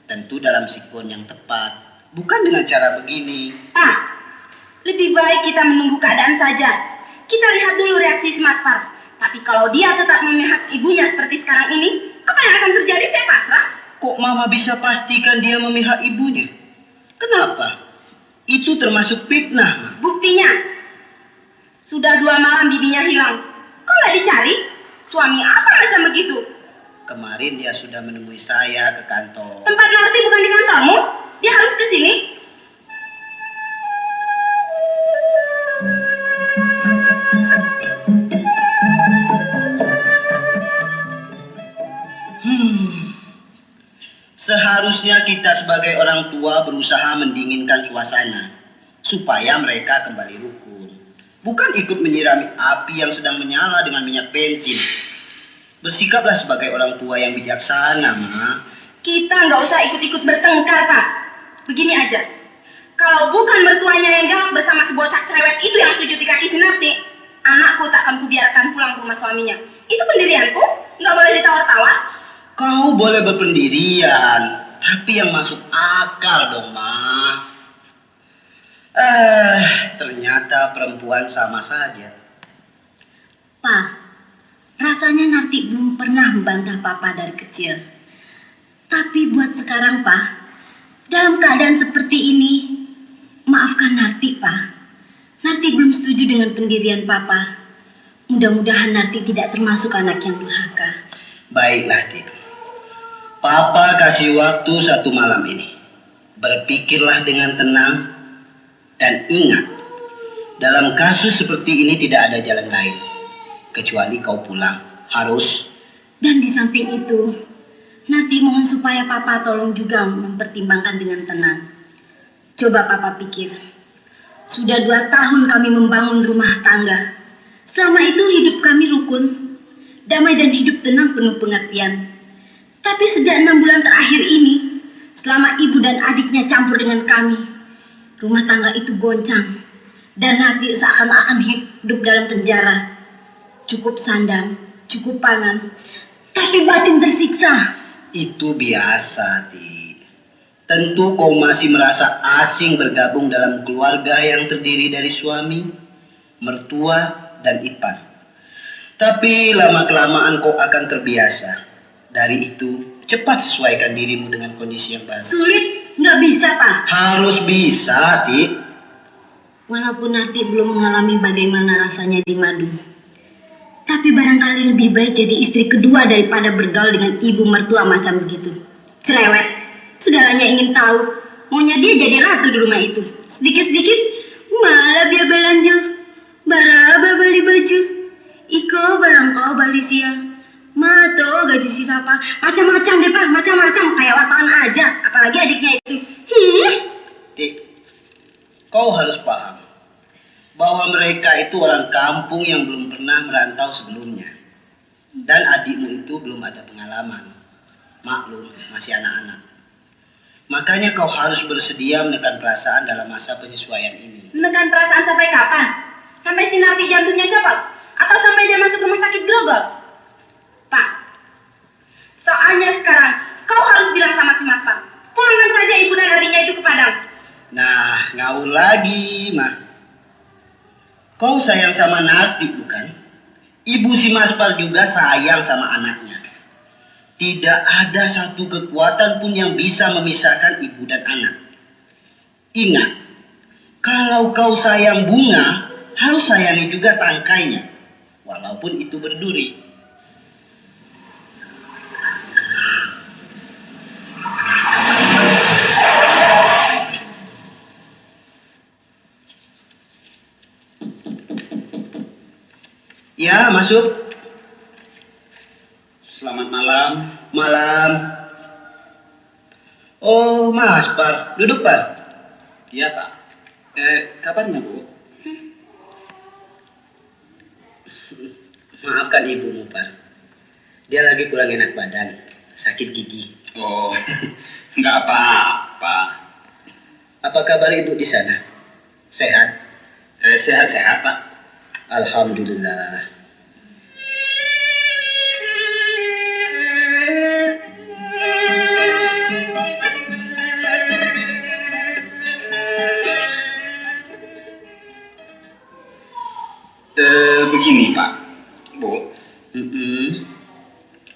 Tentu dalam sikon yang tepat, bukan dengan cara begini. Pak, lebih baik kita menunggu keadaan saja. Kita lihat dulu reaksi si Mas Par. Tapi kalau dia tetap memihak ibunya seperti sekarang ini, apa yang akan terjadi saya pasrah. Kok Mama bisa pastikan dia memihak ibunya? Kenapa? Itu termasuk fitnah. Buktinya, sudah 2 malam bibinya hilang. Kok nggak dicari? Suami apa macam begitu? Kemarin dia sudah menemui saya ke kantor. Tempat Narti bukan di kantormu? Dia harus ke sini? Seharusnya kita sebagai orang tua berusaha mendinginkan suasana supaya mereka kembali rukun. Bukan ikut menyirami api yang sedang menyala dengan minyak bensin. Bersikaplah sebagai orang tua yang bijaksana, Ma. Kita nggak usah ikut-ikut bertengkar, Pak. Begini aja. Kalau bukan mertuanya yang galak bersama si bocah cerewet itu yang sujud di kaki si Narti, anakku tak akan kubiarkan pulang ke rumah suaminya. Itu pendirianku, nggak boleh ditawar-tawar. Kau boleh berpendirian, tapi yang masuk akal dong, Ma. Ternyata perempuan sama saja. Pak, rasanya Narti belum pernah membantah Papa dari kecil. Tapi buat sekarang, Pak, dalam keadaan seperti ini, maafkan Narti, Pak. Narti belum setuju dengan pendirian Papa. Mudah-mudahan Narti tidak termasuk anak yang durhaka. Baiklah, Tik. Papa kasih waktu 1 malam ini. Berpikirlah dengan tenang dan ingat, dalam kasus seperti ini tidak ada jalan lain kecuali kau pulang. Harus. Dan di samping itu, Narti mohon supaya Papa tolong juga mempertimbangkan dengan tenang. Coba Papa pikir, sudah 2 tahun kami membangun rumah tangga. Selama itu hidup kami rukun, damai dan hidup tenang penuh pengertian. Tapi sejak 6 bulan terakhir ini, selama ibu dan adiknya campur dengan kami, rumah tangga itu goncang. Dan Narti seakan-akan hidup dalam penjara. Cukup sandang, cukup pangan, tapi batin tersiksa. Itu biasa, Tik. Tentu kau masih merasa asing bergabung dalam keluarga yang terdiri dari suami, mertua, dan ipar. Tapi lama-kelamaan kau akan terbiasa. Dari itu, cepat sesuaikan dirimu dengan kondisi yang baru. Sulit, nggak bisa, Pak. Harus bisa, Tik. Walaupun Narti belum mengalami bagaimana rasanya di madu. Tapi barangkali lebih baik jadi istri kedua daripada bergaul dengan ibu mertua macam begitu. Cerewet, segalanya ingin tahu. Maunya dia jadi ratu di rumah itu. Sedikit-sedikit, malah dia belanja. Baraba beli baju. Iko barangkau beli siang. Mato gaji si siapa. Macam-macam deh, Pak. Macam-macam. Kayak wartawan aja. Apalagi adiknya itu. Tik, kau harus paham bahwa mereka itu orang kampung yang belum pernah merantau sebelumnya. Dan adikmu itu belum ada pengalaman. Maklum, masih anak-anak. Makanya kau harus bersedia menekan perasaan dalam masa penyesuaian ini. Menekan perasaan sampai kapan? Sampai si Narti jantungnya copot? Atau sampai dia masuk rumah sakit grogol? Pak, soalnya sekarang kau harus bilang sama si Mas Pak. Pulangkan saja ibu dan adiknya itu ke Padang. Nah, ngawur lagi, Ma. Kau sayang sama Narti, bukan? Ibu si Maspar juga sayang sama anaknya. Tidak ada satu kekuatan pun yang bisa memisahkan ibu dan anak. Ingat, kalau kau sayang bunga, harus sayangi juga tangkainya, walaupun itu berduri. Ya, masuk. Selamat malam. Malam. Oh, Mas Par. Duduk, Pak. Iya, Pak. Kapan Bu? Maafkan ibumu, Pak. Dia lagi kurang enak badan. Sakit gigi. Oh, nggak apa-apa. Apa kabar ibu di sana? Sehat? Sehat-sehat, Pak. Alhamdulillah. Begini Pak, Bu.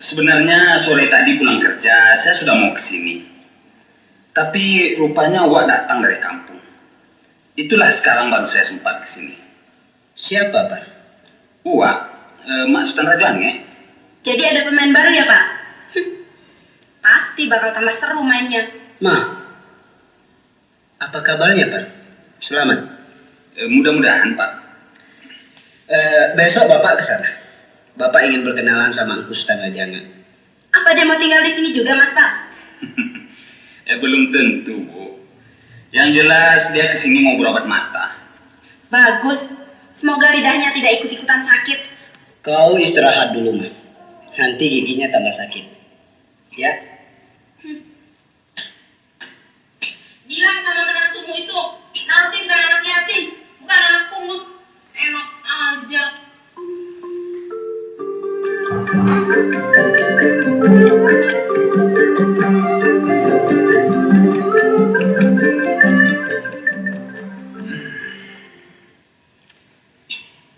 Sebenarnya sore tadi pulang kerja, saya sudah mau ke sini. Tapi rupanya Wak datang dari kampung. Itulah sekarang baru saya sempat ke sini. Siapa, Pak? Wak, Mak Sultan Rajuange. Jadi ada pemain baru ya, Pak? Pasti bakal tambah seru mainnya. Ma, apa kabarnya, Pak? Selamat. Mudah-mudahan Pak. Besok Bapak ke sana. Bapak ingin berkenalan sama Engku Sultan Rajuange. Apa dia mau tinggal di sini juga, Mas, Pak? Belum tentu, Bu. Yang jelas dia kesini mau berobat mata. Bagus. Semoga lidahnya tidak ikut-ikutan sakit. Kau istirahat dulu, Ma. Nanti giginya tambah sakit. Ya? Bilang sama menantumu itu, nanti bukan anak yatim, bukan anak pungut. Enak aja.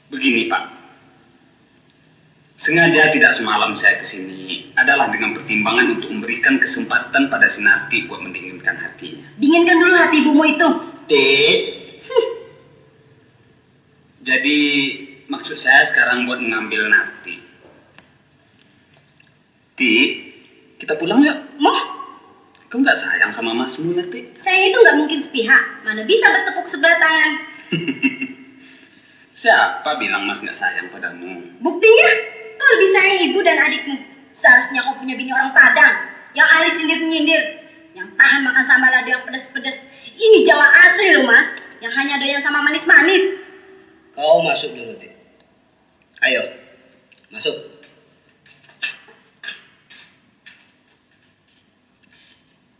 Begini Pak, sengaja tidak semalam saya kesini adalah dengan pertimbangan untuk memberikan kesempatan pada Sinarti buat mendinginkan hatinya. Dinginkan dulu hati ibumu itu. Dek, jadi maksud saya sekarang buat mengambil Narti. Dik, kita pulang yuk. Moh, Kau nggak sayang sama masmu Narti? saya itu nggak mungkin sepihak. Mana bisa bertepuk sebelah tangan. Siapa bilang mas nggak sayang padamu? Buktinya, kau lebih sayang ibu dan adikmu. Seharusnya kau punya bini orang Padang. Yang alis nyindir-nyindir. Yang tahan makan sambal lado yang pedas-pedas. Ini Jawa asli loh, Mas. Yang hanya doyan sama manis-manis. Kau masuk dulu, Tik. Ayo, masuk.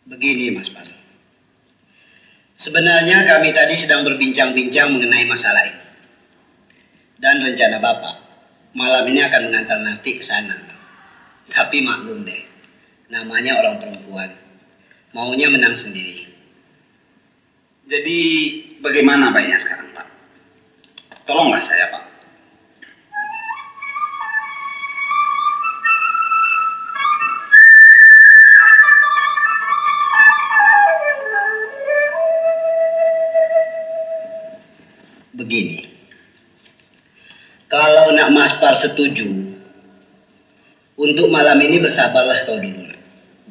Begini, Mas Par. Sebenarnya kami tadi sedang berbincang-bincang mengenai masalah ini. Dan rencana Bapak, malam ini akan mengantar Narti ke sana. Tapi maklum deh, namanya orang perempuan. Maunya menang sendiri. Jadi bagaimana baiknya sekarang Pak? Tolonglah saya Pak. Begini, kalau nak Maspar setuju, untuk malam ini bersabarlah kau dulu. Nak.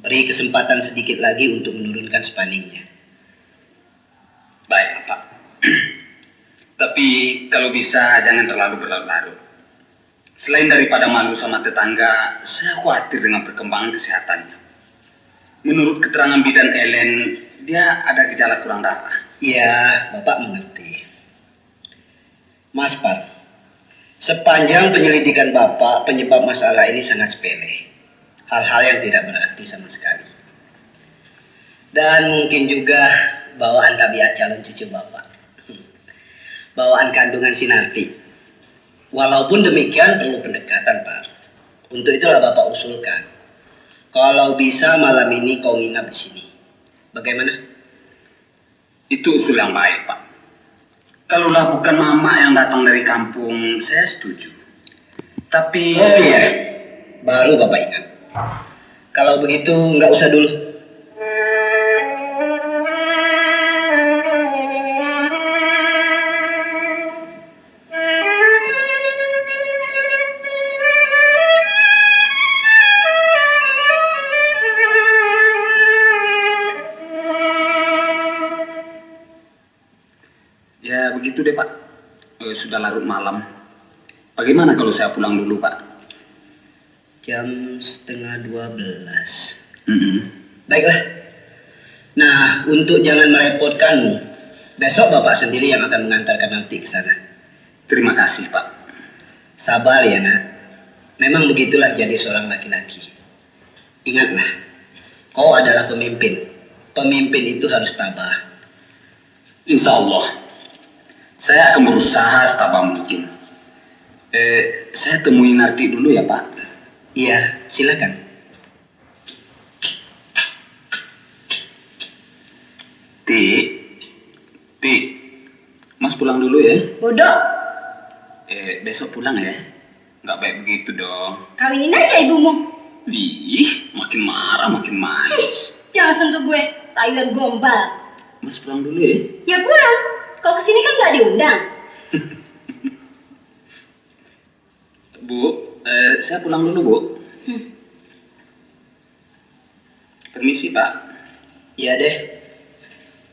Beri kesempatan sedikit lagi untuk menurunkan spanningnya. Baik Pak. Tapi kalau bisa jangan terlalu berlarut-larut. Selain daripada malu sama tetangga, saya khawatir dengan perkembangan kesehatannya. Menurut keterangan bidan Ellen, dia ada gejala kurang darah. Ya, Bapak mengerti. Mas Par, sepanjang penyelidikan Bapak, penyebab masalah ini sangat sepele. Hal-hal yang tidak berarti sama sekali. Dan mungkin juga bawaan tabiat calon cucu Bapak. Bawaan kandungan Sinarti. Walaupun demikian perlu pendekatan, Pak. Untuk itulah Bapak usulkan. Kalau bisa malam ini kau nginap di sini. Bagaimana? Itu usul yang baik, Pak. Kalaulah bukan mama yang datang dari kampung, saya setuju. Tapi... Oh iya, baru Bapak ingat. Kalau begitu nggak usah dulu. Ya begitu deh Pak. Sudah larut malam. Bagaimana kalau saya pulang dulu Pak? Jam 11:30. Mm-hmm. Baiklah. Nah, untuk jangan merepotkanmu, besok Bapak sendiri yang akan mengantarkan nanti ke sana. Terima kasih Pak. Sabar ya nak. Memang begitulah jadi seorang laki-laki. Ingatlah, kau adalah pemimpin. Pemimpin itu harus tabah. Insya Allah. Saya akan berusaha setabah mungkin. Saya temuin Narti dulu ya, Pak. Iya, silakan. Ti, Mas pulang dulu ya. Bodoh, Besok pulang ya. Nggak baik begitu dong. kawinin aja ibumu. Wih, makin marah, makin manis. Jangan sentuh gue, rayuan gombal. Mas pulang dulu ya. Ya pulang, kau kesini kan nggak diundang. Bu, saya pulang dulu, Bu. Permisi, Pak. Iya deh,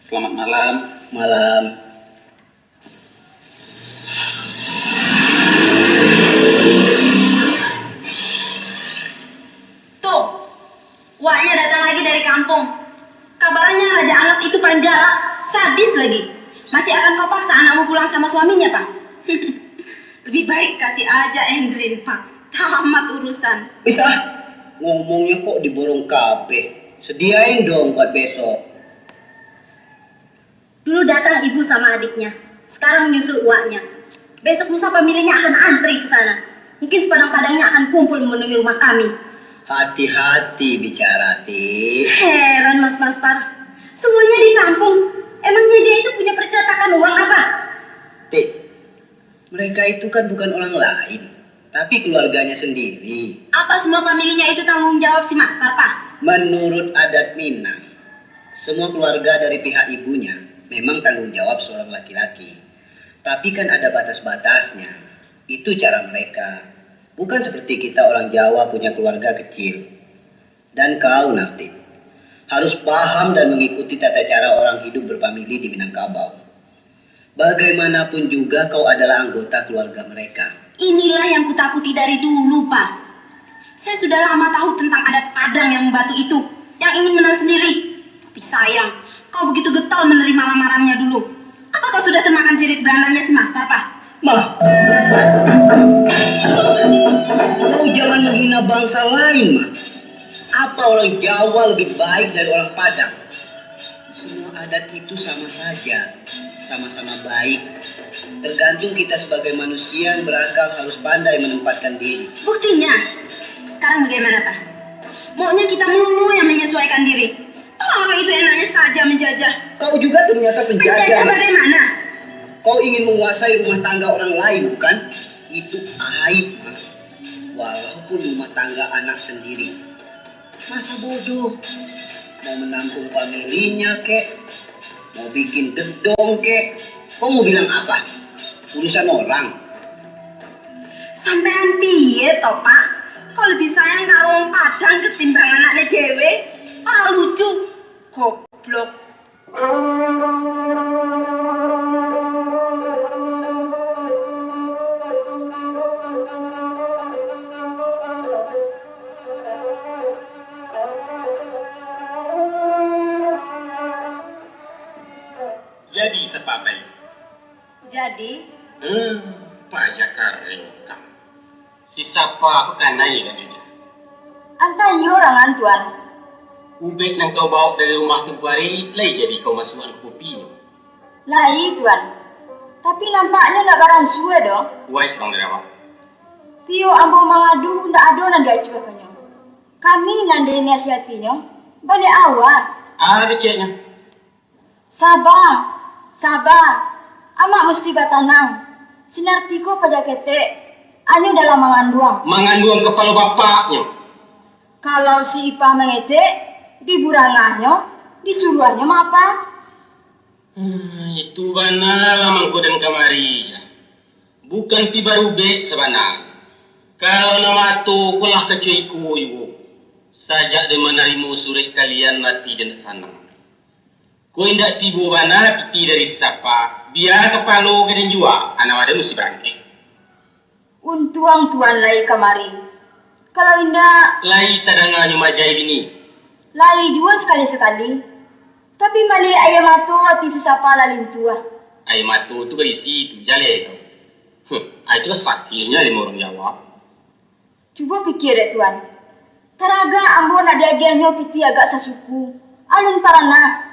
Selamat malam. malam. Tuh, uaknya datang lagi dari kampung. Kabarnya Raja Anget itu paling galak, sadis lagi. Masih akan kau paksa anakmu pulang sama suaminya, Pak? Lebih baik kasih aja Endrin, Pak. Tamat urusan. Bisa, ngomongnya kok diborong kabeh. Sediain dong buat besok. Dulu datang ibu sama adiknya. Sekarang nyusul uaknya. Besok lusa pemilihnya akan antri ke sana. Mungkin sepadang-padangnya akan kumpul memenuhi rumah kami. Hati-hati bicara, Ti. Heran Mas Maspar. Semuanya ditampung. Emangnya dia itu punya percetakan uang apa? Ti, mereka itu kan bukan orang lain, tapi keluarganya sendiri. Apa semua pemilihnya itu tanggung jawab si Maspar, Pak? Menurut adat Minang, semua keluarga dari pihak ibunya memang tanggung jawab seorang laki-laki. Tapi kan ada batas-batasnya. Itu cara mereka. Bukan seperti kita orang Jawa punya keluarga kecil. Dan kau, Narti, harus paham dan mengikuti tata cara orang hidup berfamili di Minangkabau. Bagaimanapun juga kau adalah anggota keluarga mereka. Inilah yang kutakuti dari dulu, Pak. Saya sudah lama tahu tentang adat Padang yang membatu itu, yang ingin menang sendiri. Tapi sayang, kau begitu getol menerima lamarannya dulu. Apa kau sudah termakan cirit berandanya si Master, Pak? Mah, kau jangan menghina bangsa lain, Mah. Apa orang Jawa lebih baik dari orang Padang? Semua adat itu sama saja, sama-sama baik. Tergantung kita sebagai manusia yang berakal harus pandai menempatkan diri. Buktinya, sekarang bagaimana, Pak? Maunya kita melulu yang menyesuaikan diri. Orang itu enaknya saja menjajah. Kau juga ternyata Menjajah penjajah. Mah. bagaimana? Kau ingin menguasai rumah tangga orang lain, bukan? Itu aib, Mah. Walaupun rumah tangga anak sendiri. Masa bodoh? Mau menampung familinya, kek? Mau bikin gedong, kek? Kau mau bilang apa? Urusan orang. Sampean piye toh, Pak? Kau lebih sayang karo wong Padang ketimbang anaknya dhewe? Ah lucu. Goblok. Jadi sepapai. Jadi, Pajak rengkam. Si sapa kanai kan aja. Anta iyo orangan tuan. Ubek nang kau bawa dari rumah tempoh hari, lai jadi kau masukkan kopi. Lai tuan. Tapi nampaknya nggak baran suwe dong. Wait bang Derawa. Tio ambo mangadu ndak ado nanda cuy kanyo. Kami nanda nasihatinyo. Bade awak. Ada ceknya. Sabar. Amak mesti batanang. Sinartiko pada ketek. Anyo dalam manganduang. Manganduang kepala bapaknya. Kalau si Ipa mengecek, diburangannya, disuruhannya apa? Itu bana lamang dan kamari. Bukan pi baru be sebenarnya. Kalau nama tu kulah kecuiku ibu. Sajak dia menerima surat kalian mati dan sana. Kau indak tibu bana piti dari siapa. Biar kepala kena jua. Anak ada mesti berangkat. Untuang tuan lai kamari. Kalau indah, Lai tadangannya majai bini. lai juga sekali-sekali. Tapi mali ayam atau ati sesapa lalin tua. Ay matu tu berisi tu jale itu. Ay tu sakitnya lima orang Jawa. Coba pikir ya tuan. Taraga ambo ada agiannya piti agak sasuku. Alun parana.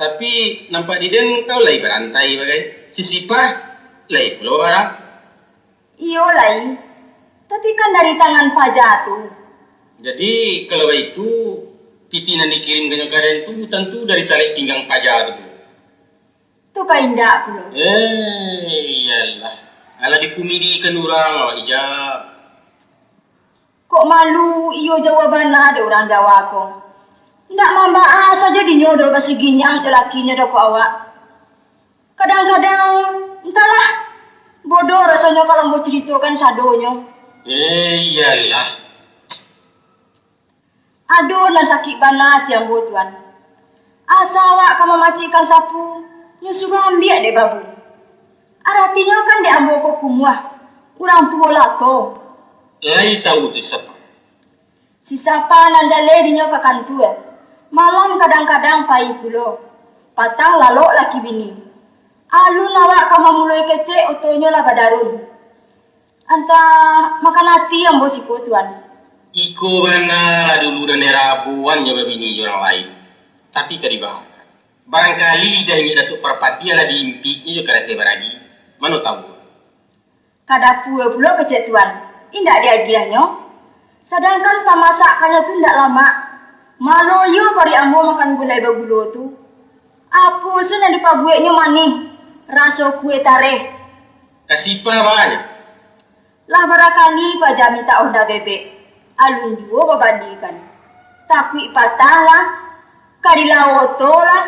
Tapi nampak di den kau lai berantai bagai. Sisipah lai pulau orang. Iyo lai. Tapi kan dari tangan Pak Jatuh. Jadi kalau itu pitinan dikirim dengan keadaan itu tentu dari salib pinggang pajak itu. Tuh kaindak pula. Iyalah. Alah dikumidi ikan orang awak ijab. Kok malu iyo jawaban ada orang Jawa ko. Ndak mambaa saja dinyodol basi ginyang ke lakinya dah ko awak. Kadang-kadang entahlah bodoh rasanya kalau mau ceritakan sadonyo. Iyalah. Aduh na sakit banget yang butuan. Asa awak kamu macikan sapu, nyusuruh ambil deh babu. Artinya kan diambil ke kumah. Orang tua lah to. Lai tahu tu siapa. Si siapa nandale dinyo ke kantua. Malam kadang-kadang pai pulo. Patang lalok laki bini. Alun awak kamu mulai kecek otonya lah badarun. Antah makan hati yang bosiko tuan. Iko bana dulu dan rabuan nyoba bini orang lain. Tapi kadibahan. Barangkali dah ingat Datuk Parpati ala diimpinya juga kereta beradi. Mana tahu? Kadapua pula kecek tuan. Indak diagiannya. Sedangkan pemasakannya tu ndak lama. Maloyo pari ambo makan gulai bagulo tu. Apa sun yang dipabueknya manih. Rasa kue tareh. Kasih apa banyak? Lah barakali Pak minta order bebek. Alun dua babadikan. Tapi patah lah. Kadila oto lah.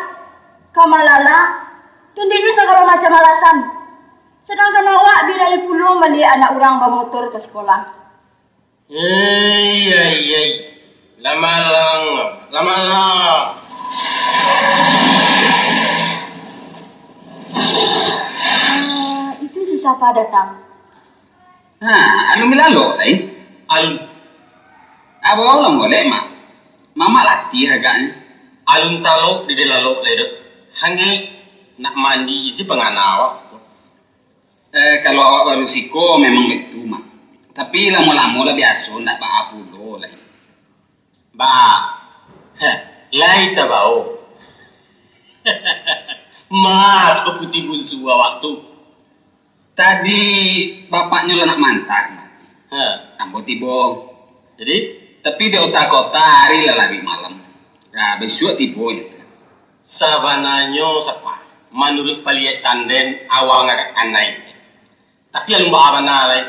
Kamalala. Kendini segala macam alasan. Sedangkan awak birai puluh meli anak orang bermotor ke sekolah. Iya. Lama. Itu si siapa datang? Anu milalo lai. Alun. Apa orang boleh mak? Mama latih agaknya. Alun talo di delalo ledo. Sange nak mandi je penganawak. Kalau awak baru siko memang betul mak. Tapi lama-lama lah biasa ndak ba pulo lai. Lai tabao. Mat ke putih bunsu waktu. Tadi bapaknya lo nak mantar. Ambo tibo. Jadi Tapi di otak kota hari lah lagi malam. Nah besok tibo gitu. sabananyo sapa. Menurut paliat tanden awal ngagak anai. Tapi alun ba abanalay.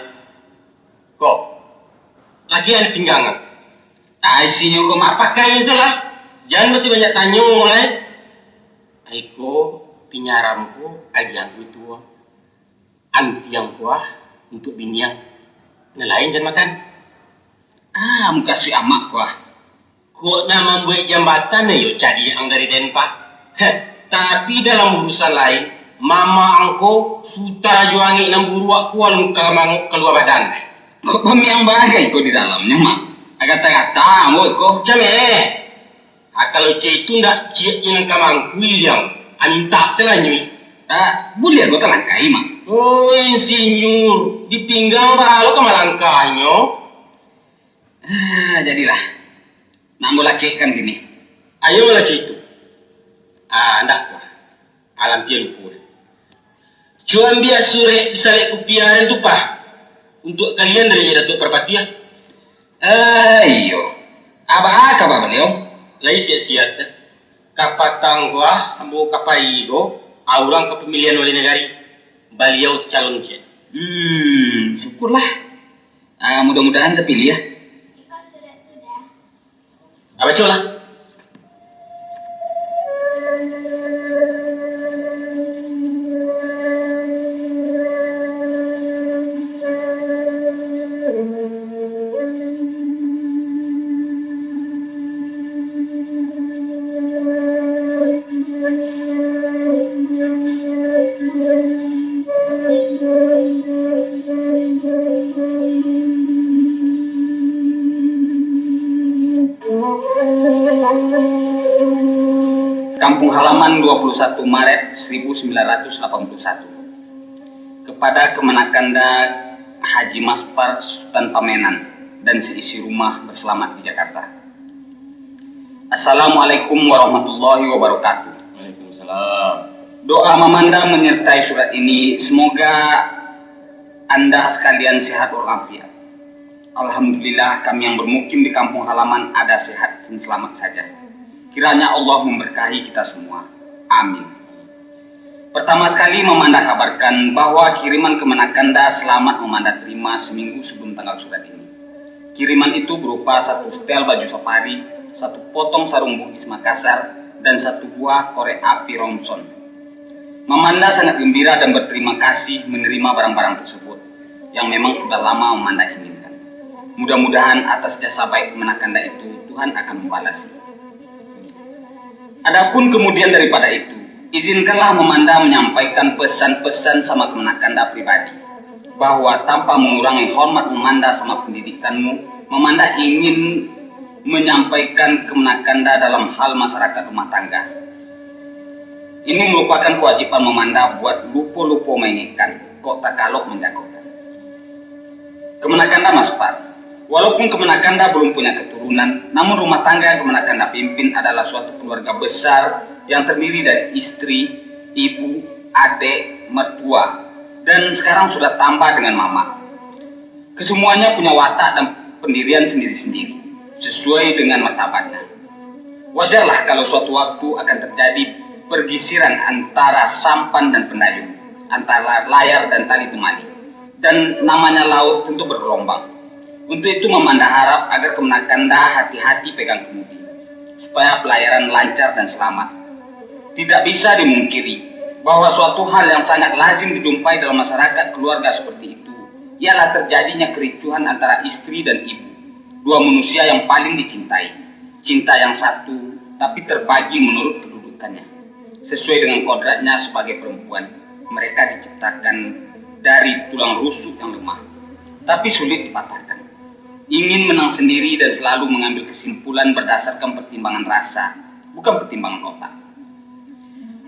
Kok lagi ada pinggangan. Isinya kok mak Pakai salah. Jangan masih banyak tanya mulai. Aiko pinyaramku agian itu. Anti yang kuah untuk biniang. Nelayan jangan makan. muka si amak kuah. Kok nama buat jambatan ya jadi yang dari Denpak. Tapi dalam urusan lain, mama angko suta juangi nang buruak kual keluar badan. Kok pemiang bagai kok di dalamnya mak? Agak-agak mau kok. Jame. Kalau itu ndak cie yang kamang William, anita selanjutnya. Boleh kok telangkai mak. Oh, insinyur di pinggang bahalo ke malangkahnya. Jadilah. Nak mau laki kan gini. Ayo lagi itu. Ndak lah. Alam dia lupa. Cuan biar sore disalek kupiaran tu pah. Untuk kalian dari Datuk Parpati ya. Iyo. Apa beliau? Lai siap-siap sah. Kapatang gua, ambo kapai go, orang kepemilian oleh negari. Beliau calon je. Syukurlah. Mudah-mudahan terpilih ya. Apa colah? Kampung halaman 21 Maret 1981. Kepada Kemenakanda Haji Maspar Sultan Pamenan dan seisi rumah berselamat di Jakarta. Assalamualaikum warahmatullahi wabarakatuh. Waalaikumsalam. Doa Mamanda menyertai surat ini, semoga Anda sekalian sehat walafiat. Alhamdulillah kami yang bermukim di kampung halaman ada sehat dan selamat saja. Kiranya Allah memberkahi kita semua. Amin. Pertama sekali Memanda kabarkan bahwa kiriman Kemenakanda selamat Memanda terima seminggu sebelum tanggal surat ini. Kiriman itu berupa 1 setel baju safari, 1 potong sarung Bugis Makassar, dan 1 buah korek api Romson. Memanda sangat gembira dan berterima kasih menerima barang-barang tersebut yang memang sudah lama Memanda inginkan. Mudah-mudahan atas jasa baik Kemenakanda itu Tuhan akan membalas. Adapun kemudian daripada itu, izinkanlah Memanda menyampaikan pesan-pesan sama Kemenakanda pribadi, bahwa tanpa mengurangi hormat Memanda sama pendidikanmu, Memanda ingin menyampaikan Kemenakanda dalam hal masyarakat rumah tangga. Ini merupakan kewajiban Memanda buat lupo-lupo mengingatkan, kok tak kalok menjagokan. Kemenakanda Maspar, walaupun Kemenakanda belum punya keturunan, namun rumah tangga yang Kemenakanda pimpin adalah suatu keluarga besar yang terdiri dari istri, ibu, adik, mertua, dan sekarang sudah tambah dengan mama. Kesemuanya punya watak dan pendirian sendiri-sendiri, sesuai dengan martabatnya. Wajarlah kalau suatu waktu akan terjadi pergisiran antara sampan dan pendayung, antara layar dan tali temali, dan namanya laut tentu bergelombang. Untuk itu Memanda harap agar Kemenakanda hati-hati pegang kemudi, supaya pelayaran lancar dan selamat. Tidak bisa dimungkiri bahwa suatu hal yang sangat lazim dijumpai dalam masyarakat keluarga seperti itu ialah terjadinya kericuhan antara istri dan ibu, dua manusia yang paling dicintai, cinta yang satu tapi terbagi menurut kedudukannya. Sesuai dengan kodratnya sebagai perempuan, mereka diciptakan dari tulang rusuk yang lemah, tapi sulit dipatahkan. Ingin menang sendiri dan selalu mengambil kesimpulan berdasarkan pertimbangan rasa, bukan pertimbangan otak.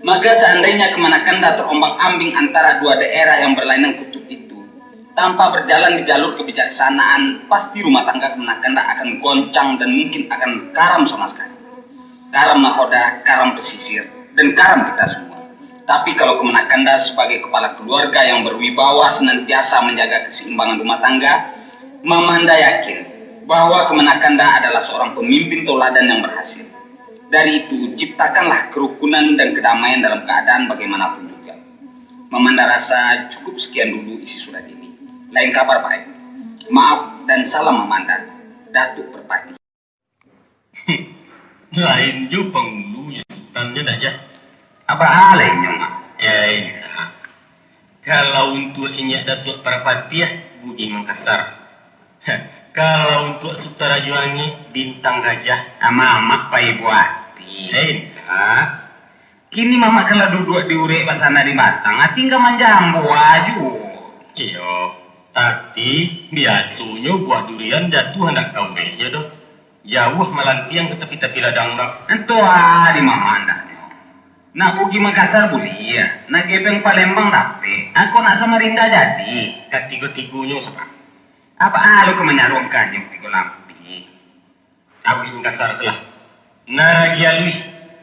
Maka seandainya Kemenakanda terombang-ambing antara dua daerah yang berlainan kutub itu, tanpa berjalan di jalur kebijaksanaan, pasti rumah tangga Kemenakanda akan goncang dan mungkin akan karam sama sekali. Karam nahoda, karam pesisir, dan karam kita semua. Tapi kalau Kemenakanda sebagai kepala keluarga yang berwibawa senantiasa menjaga keseimbangan rumah tangga, Memanda yakin bahwa Kemenakanda adalah seorang pemimpin teladan yang berhasil. Dari itu, ciptakanlah kerukunan dan kedamaian dalam keadaan bagaimanapun juga. Memanda rasa cukup sekian dulu isi surat ini. Lain kabar baik. Maaf dan salam Memanda, Datuk Perpati. Lain juga penghulunya, sultannya saja. Apa halnya, Mak? Kalau untuk inyak Datuk Perpati Budi Makassar. Kalau untuk Sutara Juangi Bintang Gajah. Ama Pak Ibu Ati. Kini Mama kalau duduk di urek pasana di Batang, ati nggak manjambo aju. Iyo, tapi biasanya buah durian jatuh hendak kau ya doh. Jauh melantiang ke tepi-tepi ladang dak. Entu di Mama anda. Nak pergi Makassar boleh ya. Nak gebeng Palembang tapi. Aku nak Samarinda jadi. Ketiga-tigunya sebab. Apa lu kemenyaruangkan yang tiga lampi? Aku di Makassar salah. Naragi alui.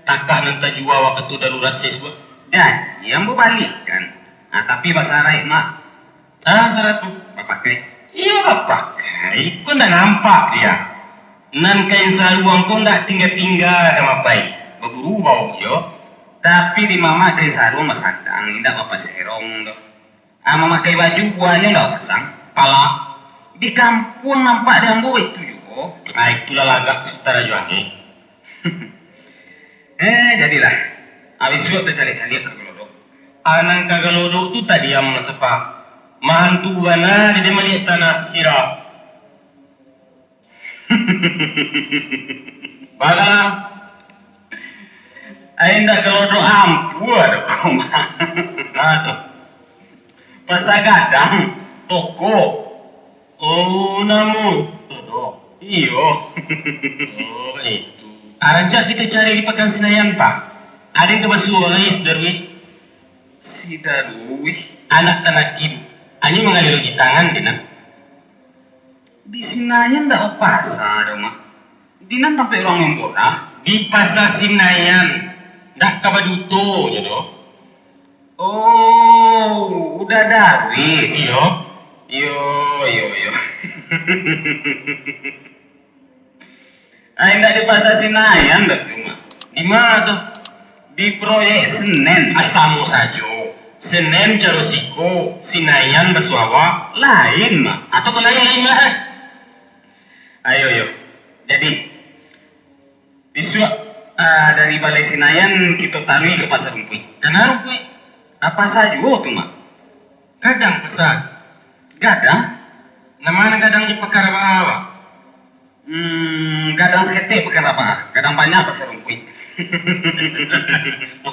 Takah nanti jua waktu darurat siswa. Dan yang mau balik kan. Nah tapi bahasa Arab mak. Syarat tu. Apa pakai? Iya apa pakai. Kau dah nampak dia. Nan kain saluang kau dah tinggal-tinggal sama baik. Berburu bau yo. Tapi di mama kain sarung masakang. Tidak apa serong doh. Memakai baju buahnya nggak pasang. Pala. Di kampung nampak dia ambo itu juga. Itulah lagak Sutara Juangi. Jadilah. Habis itu tercari-cari kagalodok. Anang kagalodok tu tadi yang sepa. Mahantu gana dia melihat tanah sirah. Bala. Ainda galodok ampun kau mah. Aduh. Pasagadang toko. Oh, namun. Iyo. Oh, itu. Aranja kita cari di Pekan Senayan, Pak. Ada yang kebasuh Darwih. Si Darwih. Anak tanah ibu. Hanya mengalir di tangan, Dinan. Di Senayan tak pasar, dong, Mak. Dinan sampai orang yang bodoh. Di pasar Senayan. Dah kabaduto, ya, doh. Oh, udah Darwih. Iyo. Yo. Ay, enggak di pasar Senayan dah cuma. Di mana tuh? Di proyek Senen. Asamu saja. Senen Carosiko, Sinayan Basuawa, Lain mah. atau ke lain-lain lah. Ayo. Jadi, besok dari Balai Senayan kita taruh ke Pasar Rumpui. Kenapa gue? Apa saja tuh mah? Kadang pesan. Gadang? Namanya kadang di perkara apa? Gadang seketik bukan apa? Gadang banyak Pasar Rumpui.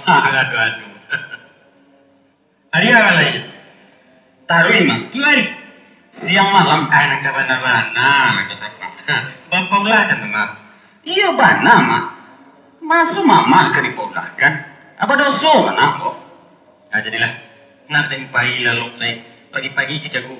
Aduh. Hari apa lagi? Taruh mah. Itu hari. Siang malam. Anak ke mana-mana, kesapa. Bapak ulah kan teman. Iya bana mah. Masuk mama ke dipaudahkan. Apa dosa mana kok? Nah jadilah. Nak dan pagi lalu naik pagi-pagi ke jago.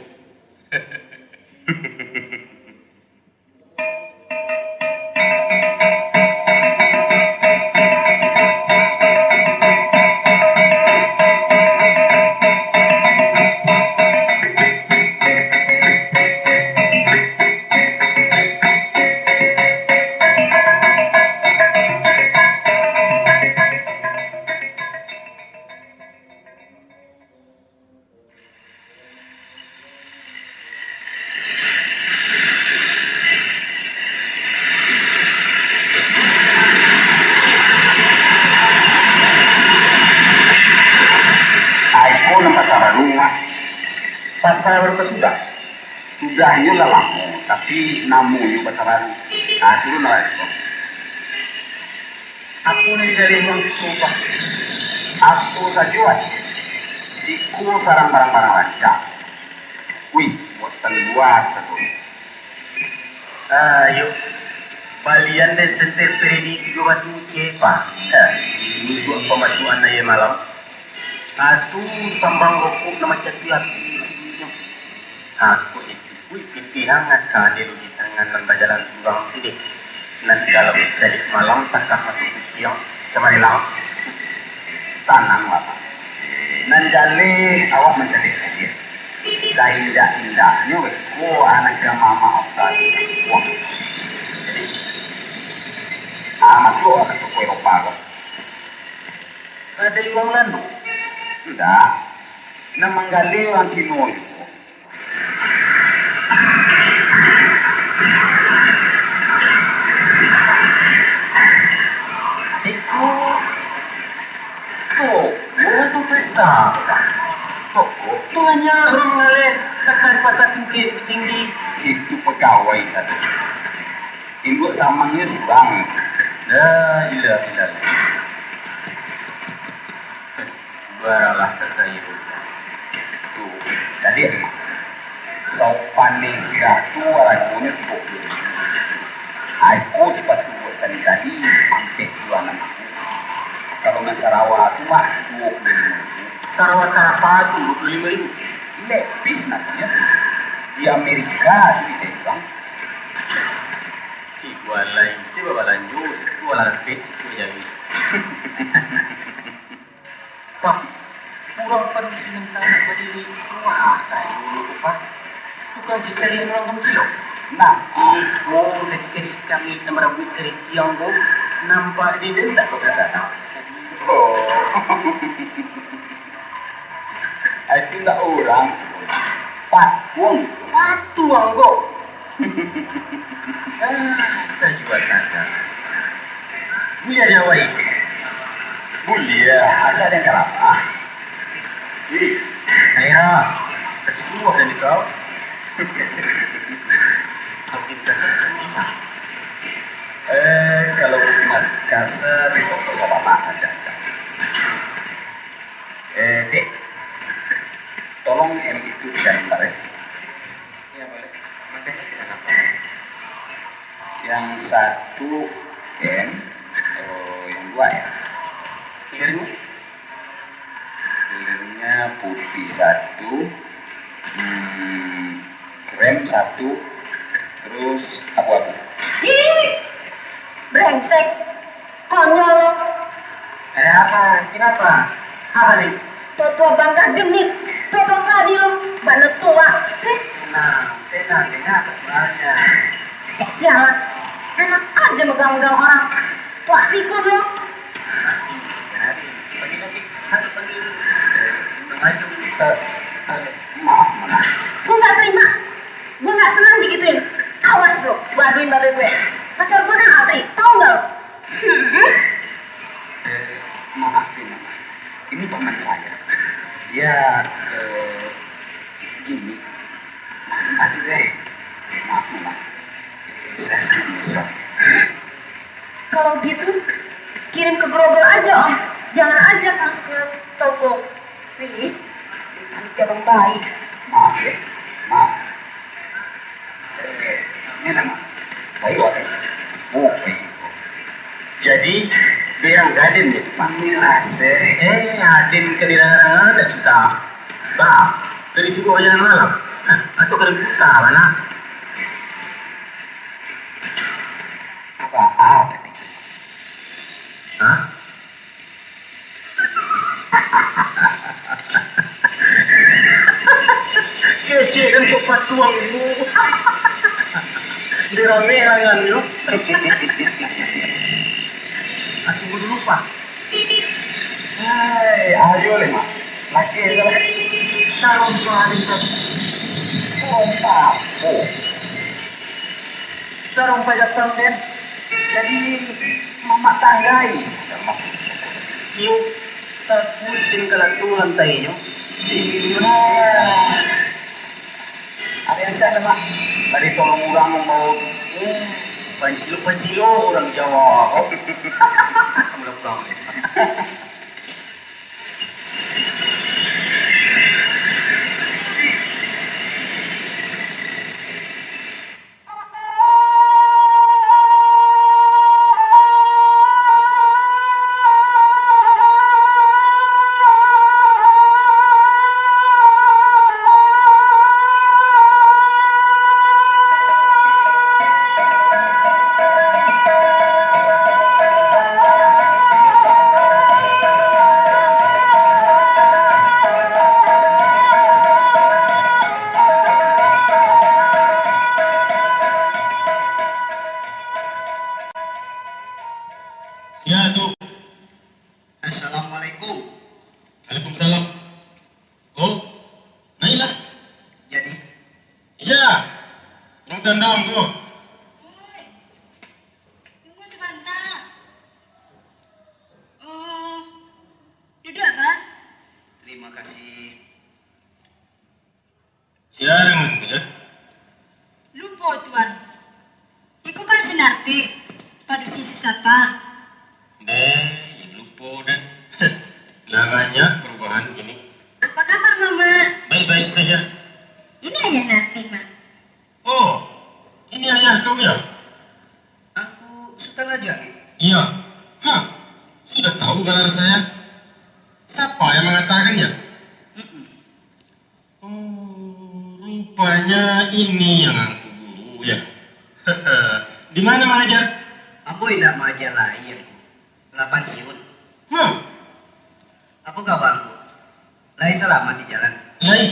Pasar baru sudah. Sudahnya lah lama, tapi namunnya pasar baru. Nah, dulu nak respon. Aku ni dari ruang sumpah. Aku saja aja. Siku sarang barang-barang rancak. Wih, buatan luar satu. Ayo, balian dan sentir peredi 3 batu cepa. Ini buat pemasukan naya malam. Atu sambang rokok nama catiak. Aku itu piti hangat kadir di tangan lembah jalan surang ini. Nanti kalau jadi malam takkan masuk ke siang kemari lang. Tanang lah Pak. Nanjali awak mencari saja. Seindah-indahnya weko anak ke mama tadi uang. Jadi, masuk ke toko Eropa kok. Ada uang landu. Enggak. Namanggali orang Cino itu. Buat tu besar. Toko Tu hanya orang ngalih tekan pasar tinggi. itu pegawai satu. Ibu samangnya surang. Ilah. Baralah kata ibu. Tuh, jadi sopan nih si ratu lagunya 30. Aku sepatu buat tadi hampir 2 aku. Kalau main Sarawak itu mah 25. Sarawak apa tu 25.000? Lepis namanya tuh. Di Amerika itu ditembak. Ibu lain si bawa lanjut, itu orang fit itu jadi. Pak, kurang pada sementara berdiri. Wah, kayak dulu Pak. Tukang cari orang kecil. Nah, Ibu ketika kami merabut dari Tiongkok, nampak di denda kata. oh. Itu enggak orang. Patung. Patuang kok. Kita juga tanda. Mulia Jawa itu. Mulia, asal yang kelapa. Saya ketua dari kau. Makin kasar kan kita. Kalau mas kasar itu sama aja. Dek, tolong M itu digantar ya. Ya boleh. Makanya kenapa? Yang 1 M, yang 2 ya. Pilihmu? Pilihnya putih 1, krem 1, terus abu-abu. Ih, brengsek, konyol, Ada apa? Kenapa? Apa nih? tua bangka genit, tua tadi lo, mana tua, nanti ya soalnya. Sialan, enak aja megang-megang orang. Tua pikun lo. Pagi-pagi, pagi. Maju. Maaf, Nona. Gue gak terima. Gue gak senang digituin. Awas lo, gue aduin babe gue. Pacar gue kan Alfi, tau gak lo? Maafin, Nona. Ini paman saya. Dia, gini. Mati deh. Maaf, Nona. Saya sangat menyesal. Kalau gitu, kirim ke grobol aja om. Jangan aja masuk ke toko. Wih, ini cabang baik. Maaf ya. Maaf. Ini nama. Bayu apa? Oke. Jadi, biang gadin ya, Pak. Milase. Adin ke dirangan nggak bisa. Bah, dari situ aja malam. Atau ke buta mana? Apa tadi? Hah? Kece kan kok patuang itu. Dirame-rangan yuk. Aku udah lupa. Hai, ayo le, Mak. Laki ya. Taruh kemarin kan. Oh. Taruh pajak konten. Jadi mama tanggai. Yuk, takutin kelatuan tayo. Ada yang sana, Mak. Tadi tolong orang mau Pancilo orang Jawa. Pulang-pulang. Ya, tuh. Assalamualaikum. Waalaikumsalam. Oh, Nailah. Jadi, Iya. Yang tandang tuh. Tunggu sebentar. Duduk apa? terima kasih. Siaran ya. Lupa tuan. Iku kan senarti. Padu sisi sapa. Lupa dan namanya perubahan ini. Apa kabar mama? Baik-baik saja. Ini ayah Narti, Mak. Oh, ini ayah kau ya? Aku setelah jadi. Iya. Hah, sudah tahu gelar saya? Siapa yang mengatakannya? Oh, rupanya ini yang aku guru ya. Di mana mengajar? Aku tidak maja lain. 8 siun. Apa kabarku? Lain selamat di jalan. Lain.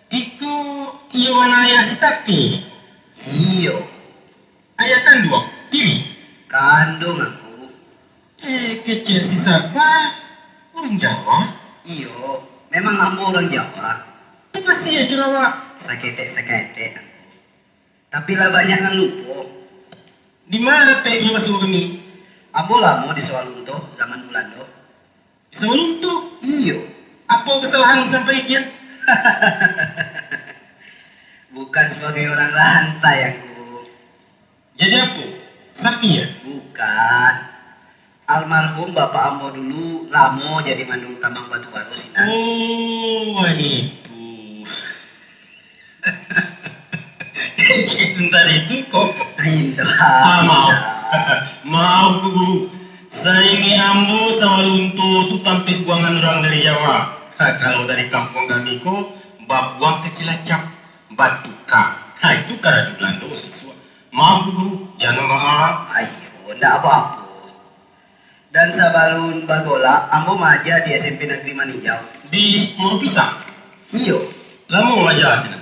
Itu iwan ayah tapi. Iyo, Ayah kan dua. Tiri. kandung aku. Kecil si siapa? Orang Jawa. Iyo, memang aku orang Jawa. Itu masih ya Jawa. Sakete aku. Tapi lah banyak yang lupa. Di mana tehnya masih orang ini? Aku lama di Sawalunto zaman Belanda. Sebelum tuh. Iyo, Apa kesalahan sampai kian? bukan sebagai orang lantai aku. Jadi apa? Sapi ya? Bukan. Almarhum bapak ambo dulu lama jadi mandung tambang batu baru sih. Oh, itu. Sebentar itu kok. Mau. Mau ku guru. Saya ini ambo sama lunto itu tampil buangan orang dari Jawa. Kalau dari kampung kami kok, bab buang ke Cilacap, batu ka. Itu karena di Belanda siswa. Mau ku guru, jangan maaf. Ayo, ndak apa-apa. Dan sabalun bagola, ambo maja di SMP Negeri Manijau. Di Moro Pisang. Iyo, Lama aja sini.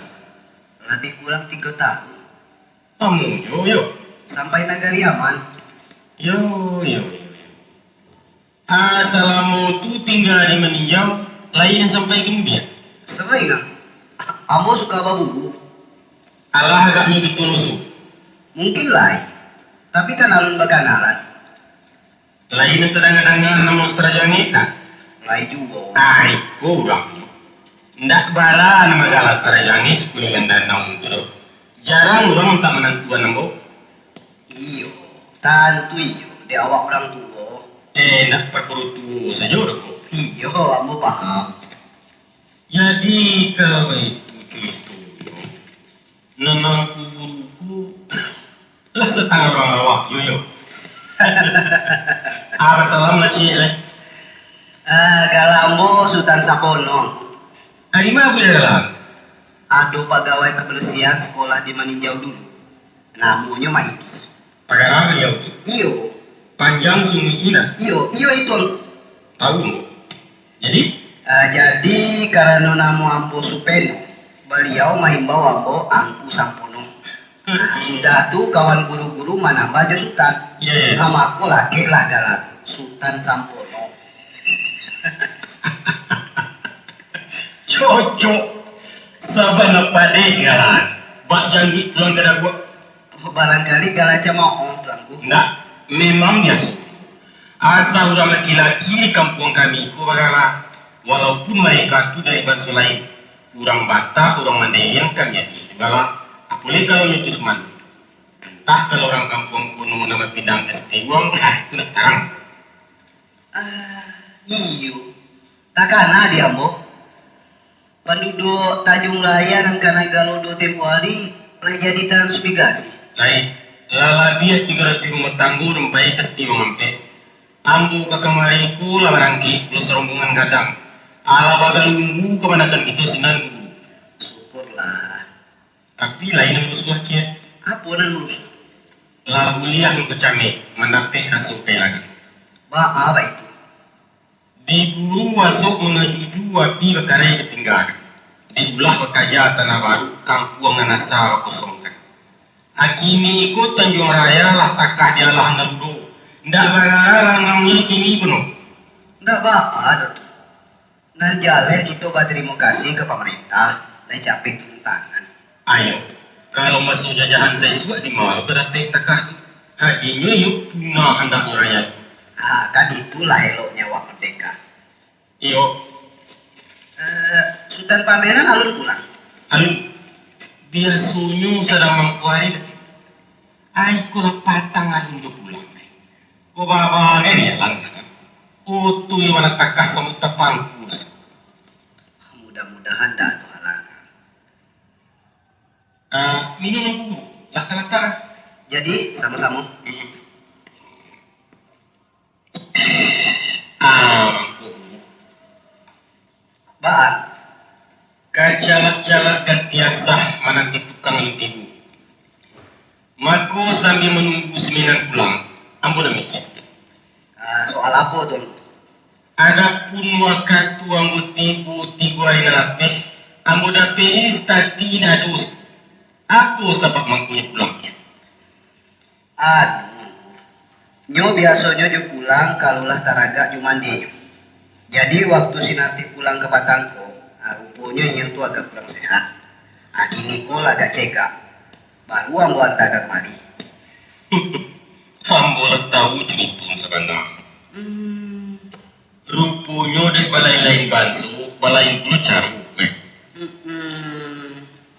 Lebih kurang 3 tahun. Kamu yo. Sampai negari aman. Yo. Asalamu tu tinggal di meninjau, lain sampai kemudian. Sering ah. Ambo suka babu. Allah agaknya ditulusu. Mungkin lain. Tapi kan alun bakanalan. Lain yang terang-terangan nama seterajangit tak? Lain juga. Ay, kurang. Ndak bala nama galas terajangit kuningan danau itu. Jarang orang tak menantuan nambo. Iyo. Tentu iyo. Di awak orang tua. Nak perperutu saja aku. Iyo, ambo paham. Jadi kalau itu, memang guruku lah setengah orang awak yo. Apa salam lah cik lah. Kalau ambo Sultan Sapono. Hari mana boleh dalam? Ada pegawai kebersihan sekolah di Maninjau dulu. Namanya Maiki. Pakai apa ya? Iyo. Panjang sungai ina. Iyo itu. Tahu nggak? Jadi karena nama Ambo Supeno, beliau menghimbau Ambo Angku Sampono. Sudah tuh kawan guru-guru mana baca Sultan. Iya. Nama aku laki lah galat Sultan Sampono. Cocok. Sabana pade galan. Bak janji pulang ke gua. Barangkali galatnya mau pelanggu. Enggak, memang biasa. Asal orang laki-laki di kampung kami itu bagala. Walaupun mereka itu dari bangsa lain, orang Batak, orang Mandailing kan ya, segala. Apalagi kalau nyutus man. Entah kalau orang kampung kuno nama pindang ST uang, itu nak terang. Iyo. Takana dia Ambo. Penduduk Tanjung Raya dan Kanagaludo tempo hari lah jadi transmigrasi. Lain, lala dia 300 rumah tangguh rempai ST uang ampe. Ambu ke kemariku lah barangki, plus rombongan gadang. Ala baga nunggu kemanakan itu sinan. Syukurlah. Tapi lain yang rusuh kia. Apa nan urus? Lah kuliah yang kecame, mendapatkan hasil lagi. Apa itu? Diburu masuk menuju api ke karai ketinggalan. Dibelah bekerja tanah baru, kampung nganasa kosongkan. Akini ikut Tanjung Raya lah takah dia lah narudo. Ndak barang ngambil kini penuh. Ndak ada tuh. Dan jalan itu berterima kasih ke pemerintah dan capek turun tangan. Ayo, kalau masuk jajahan saya juga di mall berarti takah. Hadinya yuk punah hendak rakyat. Kan itulah eloknya wak merdeka. Iyo, Sultan Pameran alun pulang. alun. Biasanya sedang mengkuari. Aku lah patang alun jo pulang. Kau bawa ni ya lang. Utu yang nak takah sama tepangku. Mudah-mudahan tak ada halangan. Minum aku, laka-laka. Jadi sama-sama. Aku. Baan. Kacalak-calak dan tiasah menanti tukang lintibu. Mako sambil menunggu seminar pulang. Ampun demikian. Soal apa tuh? Adapun waktu ambo tibu hari nalapeh, ambo dapeh stati nadus. Aku sebab mangkunya pulang. Nyo biasanya jo pulang kalulah taraga jumandi. Jadi waktu si nanti pulang ke Batangko, rupanya nyo tu agak kurang sehat. Kini ko agak cekak. Baru ambo hantar ke kemari. Ambo tahu cerita sebenarnya. Rupanya dek balai lain bantu, balai puluh caru.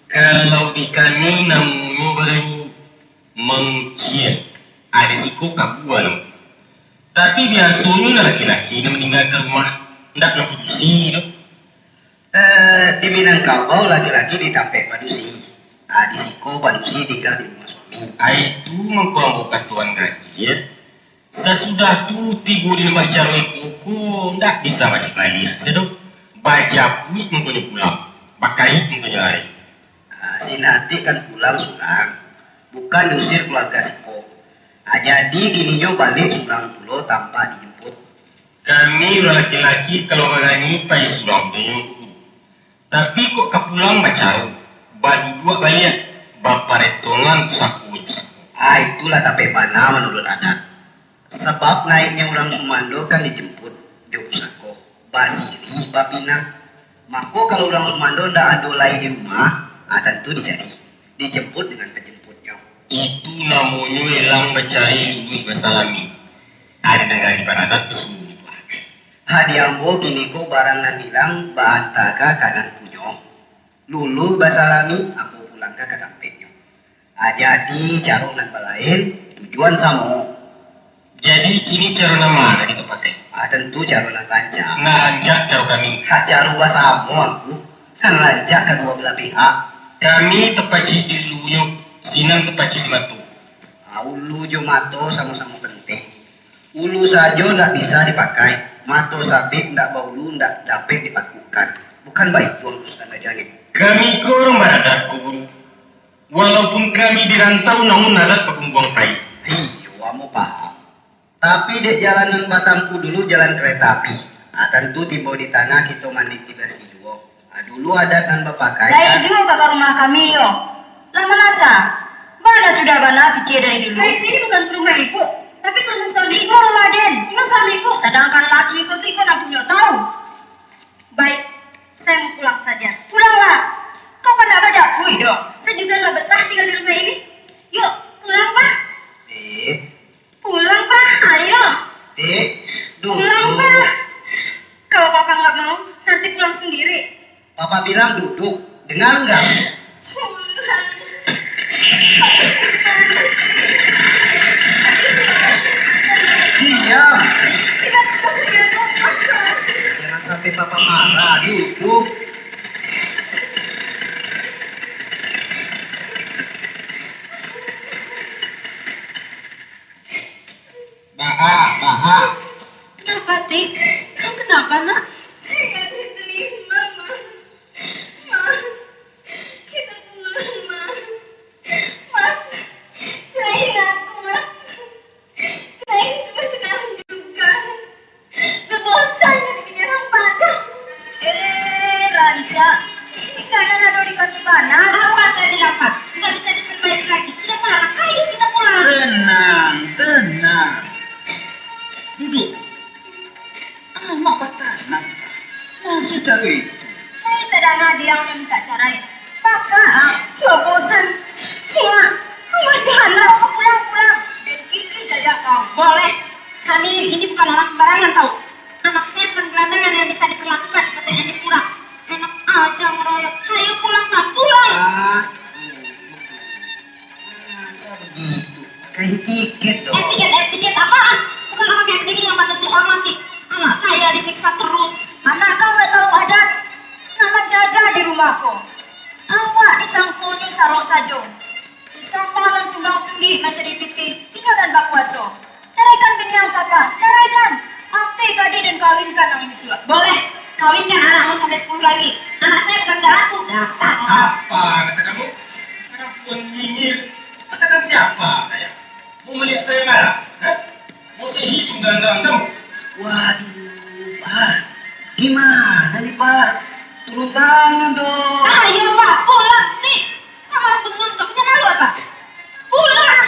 Kalau di kami namanya baru mengkiat, ada siku kabuan. Tapi biasanya laki-laki yang meninggalkan rumah tidak nak produksi itu. Di Minangkabau laki-laki ditampek padusi. Di Siko padusi tinggal di rumah suami. Itu mengkurang bukan tuan gaji ya. Sesudah tu tiga di lembah caroi kuku, tidak bisa baca lagi. Sedok baca puit mempunyai pulang, pakai mempunyai lari. Si nanti kan pulang surang, bukan diusir keluarga Siko. Jadi gininya balik surang dulu tanpa dijemput. Kami laki-laki kalau bagani pai surang tu. Tapi kok kepulang bacaru, Badu dua banyak. Bapak retongan saku. Itulah tapi mana menurut adat. Sebab naiknya orang komando kan dijemput di usako. Basiri, bapina. Maka kalau orang komando ndak ada lagi di rumah, tentu dijemput dengan penjemputnya. Itu namanya hilang mencari duit basalami. Ada negara di adat kesulitan. Hadiambo kini ko barang nan hilang bahantaga kanan punyo. Lulu basalami aku pulang ke kampenya. Jadi carong nan balain tujuan samo. Jadi kini cara nama kita pakai. Tentu carong nan lancar. Nah, anjak cara kami. Cara samo aku kan lancar kedua belah pihak. Kami tepaci di luyo, sinang tepaci di matu. Ulu jo mato sama-sama penting. Ulu saja ndak bisa dipakai. Mato sapi ndak baulu ndak dapat dipakukan. Bukan baik tuan Ustaz Najani. Kami korang beradat guru. Walaupun kami dirantau namun adat pembuang sai. Iyo, kamu paham. Tapi dek jalanan Batamku dulu jalan kereta api. Tentu tiba di tanah kita mandi tiba siduo. Dulu ada kan bapakai. Saya juga kakak rumah kami yo. Lama nasa. Mana sudah bana pikir dari dulu. Ini bukan rumah ibu, tapi rumah suamiku. Rumah Den, rumah suamiku. Sedangkan laki itu nak punya tahu. Baik, saya mau pulang saja. Pulanglah. Kau kan ada dapur dong. Saya juga nggak betah tinggal di rumah ini. Yuk, pulang Pak. Pulang Pak, ayo. Pulang Pak. Kalau Papa nggak mau, nanti pulang sendiri. Papa bilang duduk. Dengar nggak? Diam. Jangan sampai Papa marah. Duduk. Baha. Kenapa, Tik? Kamu kenapa, nak? Saya nggak diterima, Ma. Ma, kita pulang, Ma. Mas, selain aku, Mas. Selain itu sekarang juga. Udah bosan jadi penyerang padang. Raisa, ini kanan ada di kaki mana? Apa tadi dapat? Nggak bisa diperbaiki lagi. Sudah parah, ayo kita pulang. Tenang. Duduk. Mak tenang. Masih cari itu. Saya sedang ada yang minta cerai. Kakak, sudah bosan. Pulang. Mas janganlah, pulang. Kiki saja kau. Boleh. Kami ini bukan orang sembarangan tahu. Anak saya bukan gelandangan yang bisa diperlakukan seperti yang kurang. Enak aja ngeroyok. Ayo pulang, Pak. Pulang. Begitu. Kayak tiket dong. Etiket apaan? Bukan orang kayak begini yang patut dihormati. Anak saya disiksa terus. Anak kau nggak tahu adat. Nama jaga di rumahku. Awak disangkuni sarok sajo. Disampalan tunggang tinggi mencari titik. Tinggal dan bakwaso. Ceraikan binian siapa? Ceraikan. Apa gadi dan kawinkan yang ini surat. Boleh. Kawinkan anakmu sampai 10 lagi. Anak saya bukan galakku. Dasar. Apa kata kamu? Anak pun nyinyir. Katakan siapa saya? Mau melihat saya marah? Mau saya hitung gandang kamu? Waduh, Pak. Gimana nih, Pak? Turun tangan dong. Ayo Pak, pulang nih. Kamu tunggu, gak punya malu apa? Pulang.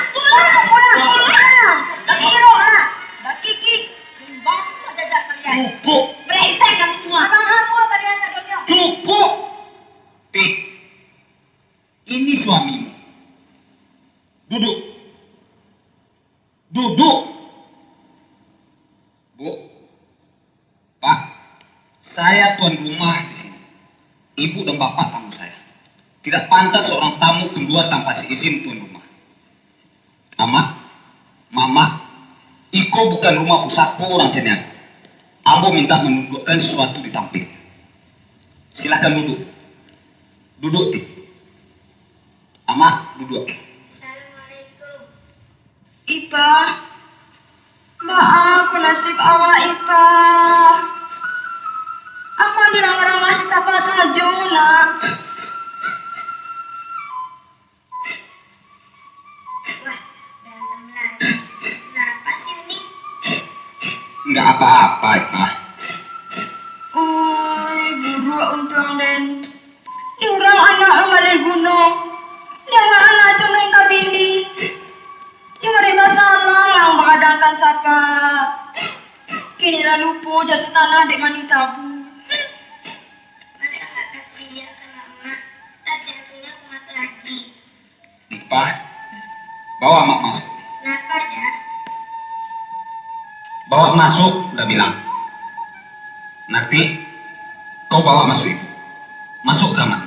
Kiro lah. Mbak Kiki, timbang semua jajak kalian. Cukup. Brengsek kamu semua. Abang aku kalian sadoknya. Cukup. Tik. Ini suamimu. Duduk. Bu. Pak. Saya tuan rumah di sini. Ibu dan bapak tamu saya. Tidak pantas seorang tamu keluar tanpa seizin tuan rumah. Mama, Iko bukan rumah pusatku orang Ceniaga. Ambo minta menundukkan sesuatu di tampil. Silahkan duduk. Duduk, Tik. Duduk. Assalamualaikum. Ipa, maaf nasib awak Ipa. Apa orang-orang masih apa saja nak? Wah, berantem lagi. Kenapa sih ini? Enggak apa-apa, Ipa. Oi, buruk untung Den. Diurang anak malah guna dah tanah dek maning tabu. Mereka nggak kasih ya ke mama. Ntar jantungnya kumat lagi. Dipa, bawa mak masuk. Kenapa dah? Bawa masuk, udah bilang. Nanti kau bawa masuk ibu. Masuk kamar.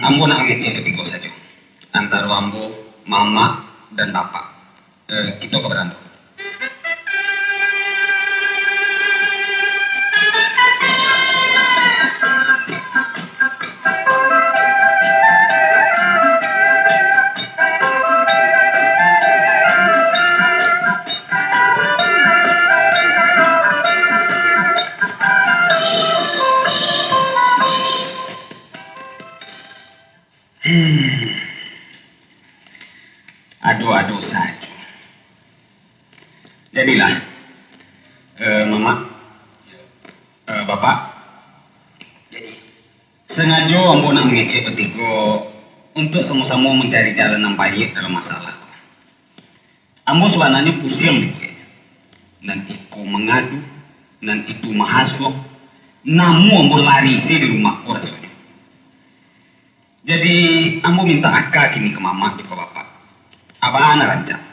Ambo nak ngecek tapi kau saja. Antara ambo, mama, dan bapak. Kita ke beranda. Aduh saja. Jadilah, mama, bapak. Jadi, sengaja ambo nak mengecek petigo untuk sama-sama mencari jalan yang baik dalam masalah. Ambo sebenarnya pusing dikit. Dan itu mengadu, dan itu mahasiswa. Namun ambo lari di rumahku rasanya. Jadi, ambo minta akak kini ke mama ke bapak. Apa anak rancang?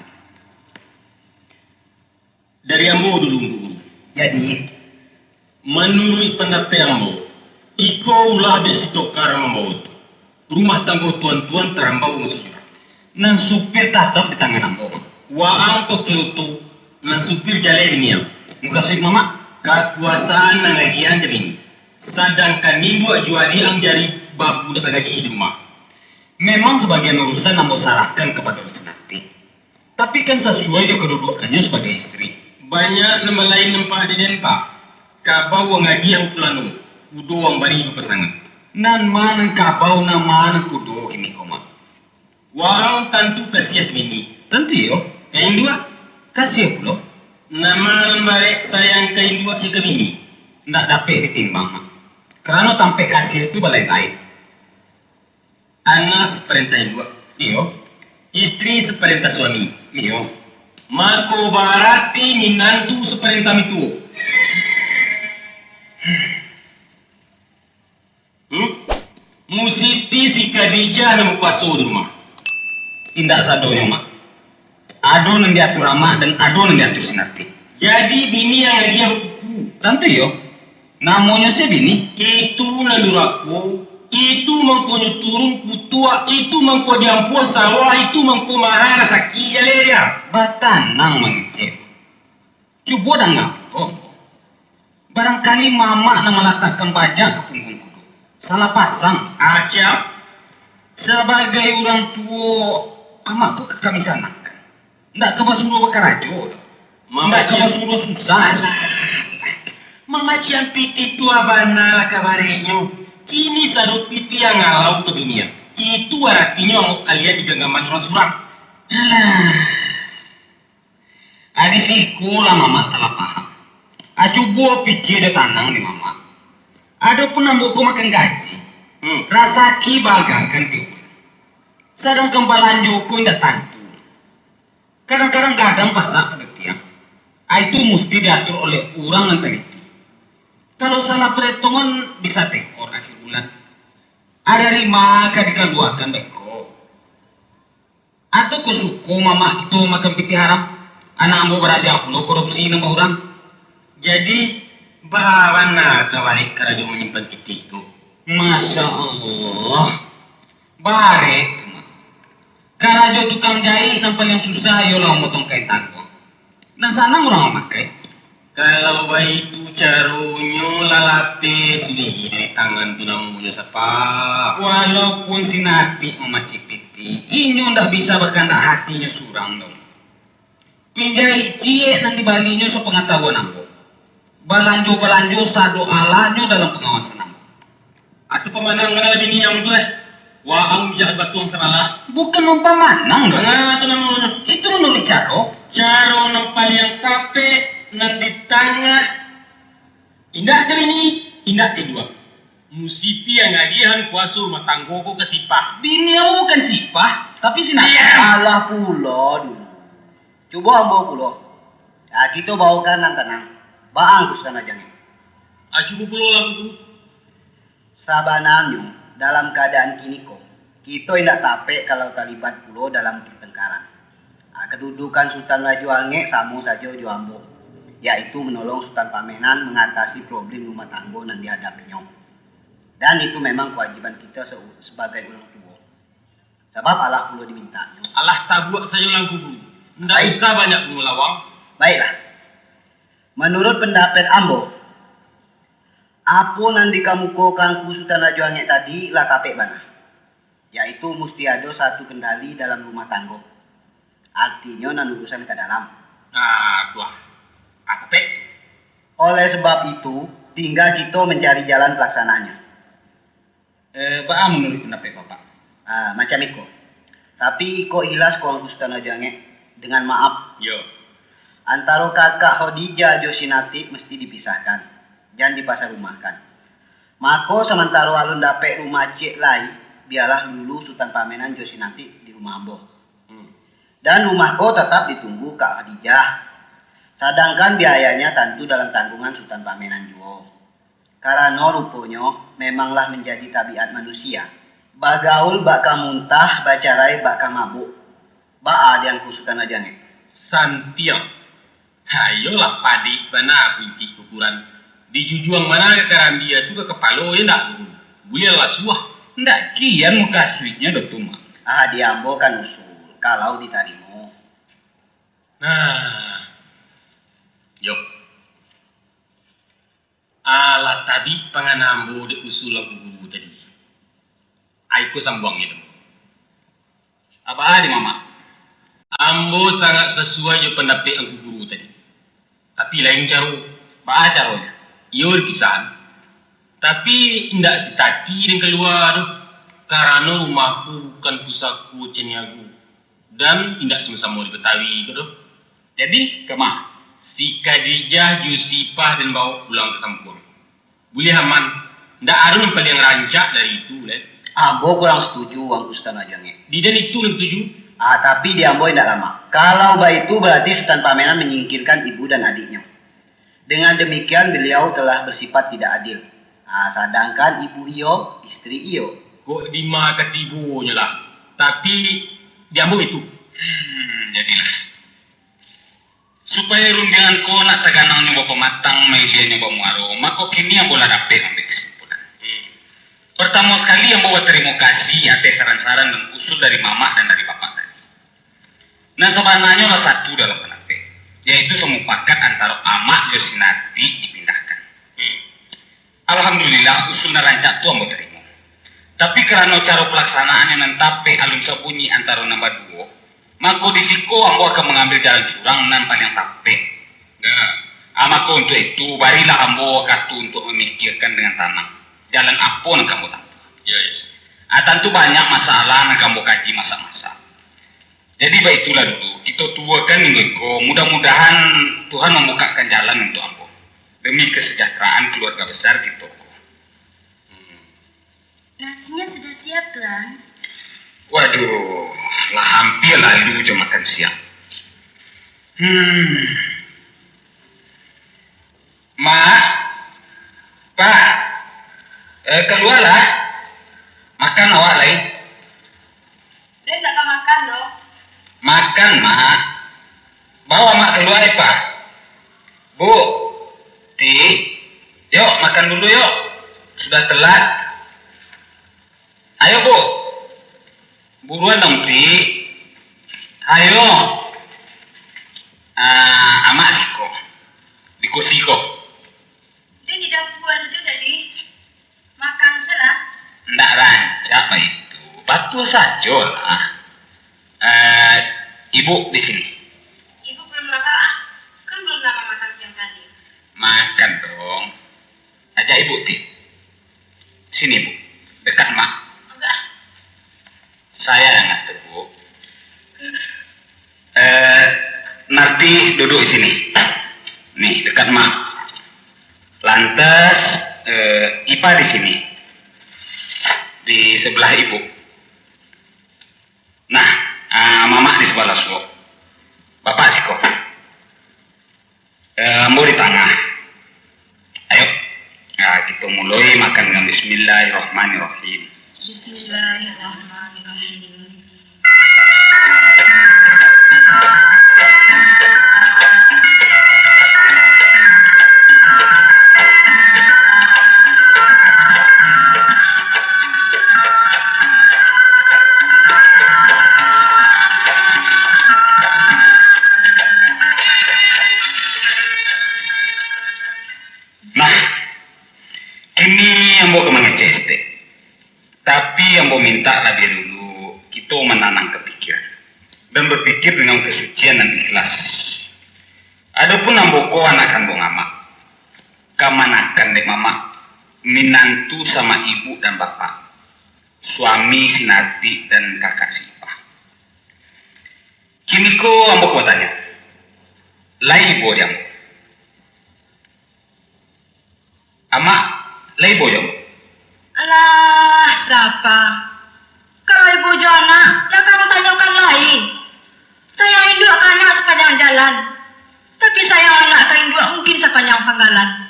Dari ambo dulu guru. Jadi, Menurut pendapat ambo, iko ulah dek stokar mamau. Rumah tangga tuan-tuan terambau maksudnya. nan supir tatap di tangan ambo. Waang to kyoto nan supir jale ini ya. Muka sih mama, Kekuasaan nang lagian jadi. Sedangkan minggu juali ang jari babu dak lagi di rumah. memang sebagian urusan ambo serahkan kepada Rusnati. Tapi kan sesuai dengan kedudukannya sebagai istri. Banyak nama lain nempa di denpa. Kabau wang lagi ang pulanu. Udo wang bari pasangan. Nan manang kabau na manang kudo ini koma. Waang tentu kasiat mini. Tentu yo, Yang dua, kasih pulo. nama lembarek sayang kain dua ke mini. Ndak dapat ditimbang. Karena tampe kasih itu balai lain. Anak seperintah dua. Iyo, Istri seperintah suami. iyo. Marco Barati minantu seperintah itu. Musiti si Khadijah na mukaso di rumah. Indak sadonya mak. Ado nang diatur ama dan ado nang diatur sinarti. Jadi bini yang lagi aku. Tentu yo. Namanya si bini. Itu naluraku. Itu mangko turun kutua. Itu mangko diampun sawah. Itu mangko marah sakit jaleria. Batanang mengecek. Coba dan ngapo. Barangkali mama nang meletakkan bajak ke punggung kudu. Salah pasang. Acap. Sebagai orang tua, amakku ke kami sana. Ndak ke basuruh bekarajo. Ndak ke basuruh susah. Mamacian piti tua bana kabarenyo. Kini sadut piti yang ngalau ke dunia. Itu artinya mau kalian di genggaman orang suram. Alah. Adi siku lah mama salah paham. Coba pikir dia tanang di mama. Ada pun ambuku makan gaji. Rasaki bagakan tiup. Sedang kembalan juku indah tantu. Kadang-kadang gadang pasak pada tiang. Itu mesti diatur oleh orang yang teliti. Kalau salah perhitungan bisa tekor akhir bulan. Ada rima dikeluarkan beko. Atau kesuku mama itu makan piti haram. Anak ambo beraja pulau korupsi nama orang. Jadi bagaimana kawari kerajo menyimpan piti itu? Masya Allah. Barek. Karajo tukang jahit nampak yang susah yolah motong kain tanggung. Nah sana orang memakai. Kalau itu carunyo lalate sini dari tangan tunamunya siapa? Walaupun si Nati memacipiti, inyo ndak bisa berkanda hatinya surang dong. Pinjai cie nanti balinyo so pengetahuan aku. Balanjo sado alanyo dalam pengawasan aku. Atau pemandangan lebih yang tuh waang jahat batuang salah. Bukan umpamanang dong. Nah, itu namanya. Itu menurut caro. Caro nempal yang kape nanti tengah. Indah kali ini, indah kedua. Musiti yang ngagihan kuasa rumah tanggoku ke sipah. Bini aku bukan sipah, tapi si Nati. Salah pulo dulu. Coba ambo pulo. Ya, kita bawakan nan tenang. Baang kuskan aja nih. Acu pulau lagu. Sabanannya dalam keadaan kini kok, kita tidak tape kalau terlibat pulau dalam pertengkaran. Kedudukan Sultan Raja Angge sama saja Joambo, yaitu menolong Sultan Pamenan mengatasi problem rumah tangga yang dihadapinya. Dan itu memang kewajiban kita sebagai orang tua. Sebab Allah perlu dimintanya. Allah tabuak saja lagu. Nggak usah banyak ngulawang. Baiklah. Menurut pendapat Ambo, apa nanti kamu kokan ku Sultan Raja Angge tadi lah kapek bana. Yaitu mesti ada satu kendali dalam rumah tangga. Artinya nan urusan ke dalam. Nah, tuah. Kapek. Oleh sebab itu, tinggal kita mencari jalan pelaksanaannya. Baa menurut pendapat Bapak. Macam itu. Tapi iko ilas kau Sultan Raja Angge dengan maaf. Yo. Antara kakak Khadijah Josinati mesti dipisahkan. Jangan dipasar rumahkan. Maka sementara alun dapet rumah cik lai, biarlah dulu Sultan Pamenan Josinati di rumah Ambo. Dan rumahku tetap ditunggu Kak Khadijah. Sedangkan biayanya tentu dalam tanggungan Sultan Pamenan juga. Karena rupanya memanglah menjadi tabiat manusia. Bagaul baka muntah, bacarai baka mabuk. Baa yang Sultan Raja Angge. Santiang. Ayolah padi mana aku ikut ukuran. Di jujuang mana keran dia tu ke kepala ya ndak dulu. Boleh lah suah. Ndak kian muka suitnya Dotuma. Di Ambo kan usul. Kalau diterima. Nah. Yuk. Alat tadi penganambo de usul lagu guru tadi. Aiku sambung gitu. Apa di Mama? Ambo sangat sesuai je pendapat aku guru tadi. Tapi lain cara. Apa caranya? Iyo dipisahan. Tapi tidak setati dan keluar. Karena rumahku bukan pusatku ceniagu. Dan tidak sama-sama di Betawi gitu. Jadi kemana? Si Khadijah, Yusifah dan bawa pulang ke kampung. Boleh aman. Tidak ada yang paling rancak dari itu. Ambo kurang setuju Wang Sultan Raja Angge. Di dan itu yang setuju. Tapi di Ambo tidak lama. Kalau itu berarti Sultan Pamenan menyingkirkan ibu dan adiknya. Dengan demikian beliau telah bersifat tidak adil. Sedangkan ibu iyo, istri iyo. Kok lima ketibunya lah. Tapi di Ambo itu. Jadilah. Supaya rundingan ko nak taganang nyoba pematang, media nyoba muaro, maka kini yang bola dapet ambil kesimpulan. Pertama sekali yang bawa terima kasih atas saran-saran dan usul dari mama dan dari bapak tadi. Nah sebenarnya ada satu dalam pendapat, yaitu semupakat antara amak Josinati dipindahkan. Alhamdulillah usul narancak tu ambo terima. Tapi karena cara pelaksanaan yang nantape alun sabunyi antara nombor dua, maka disiko ambo akan mengambil jalan curang nampan yang tape. Nah, maka untuk itu barilah ambo katu untuk memikirkan dengan tanang. Jalan apa yang kamu tahu? Tentu banyak masalah yang kamu kaji masa-masa. Jadi baiklah dulu, kita tuakan minggu mudah-mudahan Tuhan membukakan jalan untuk ambo demi kesejahteraan keluarga besar kita. Nasinya sudah siap, Tuan. Waduh, lah hampir lalu jam makan siang. Mak, Pak, keluarlah. Makan awak lain. Dia tak akan makan dong. Makan, Mak. Bawa Mak keluar, Pak. Bu, Ti, yuk makan dulu yuk. Sudah telat. Ayo, Bu. Buruan dong, Ti. Ayo. Amak siko. Di kursi kok. Dia tidak puas itu tadi. Makan serah. Ndak rancak Pak itu. Batu saja lah. Ibu di sini. Ibu belum lapar. Kan belum lama makan siang tadi. Makan dong. Ajak Ibu, Ti. Sini, Bu. Dekat Mak. Enggak. Saya yang ngatur, Bu. Narti duduk di sini. Nih, dekat Mak. Lantas, Ipa di sini. Di sebelah Ibu. Nah, Mama di sebelah Suwo. Bapak siko. ambo di tengah. Ayo, kita mulai makan dengan Bismillahirrahmanirrahim. Bismillahirrahmanirrahim. Nah, kini ambo kemana ceste. Tapi ambo minta lebih dulu kita menanam kepikiran dan berpikir dengan kesucian dan ikhlas. Adapun ambo ko anakan bong ama, kamanakan dek mama, minantu sama ibu dan bapak, suami Sinarti dan kakak Sipa. Kini ko ambo ko tanya, lai bo jam. Ama, lai bo jam. Alah, siapa? Kalau ibu Jona, nak kamu tanyakan lain. Saya induk anak sepanjang jalan. Tapi sayang anak ke induk mungkin sepanjang panggalan.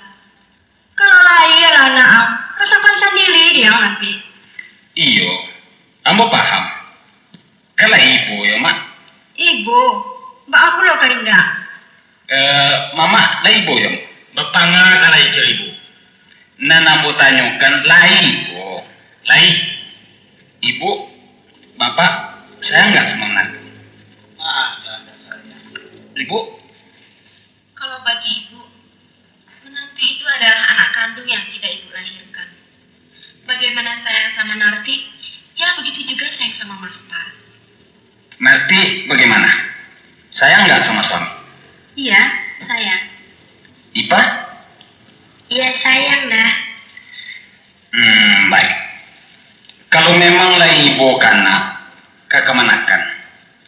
Kalau lain lah anak, rasakan sendiri dia nanti. Iyo, ambo paham. Kalau ibu ya mak. Ibu, mbak aku loh Karinda. Mama, lai ibu ya. Bapak nga kalay ibu. Nana mau tanyakan lai ibu. Lai, ibu, bapak, saya nggak sama menantu. Masa ada saya? Ibu, Kalau bagi ibu, menantu itu adalah anak kandung yang tidak ibu lahirkan. Bagaimana sayang sama Narti, ya begitu juga sayang sama Mas Par. Narti bagaimana? Sayang nggak sama suami? Iya, sayang. Ipa? Iya sayang dah. Baik. Kalau memang lai ibu kana, kakak manakan.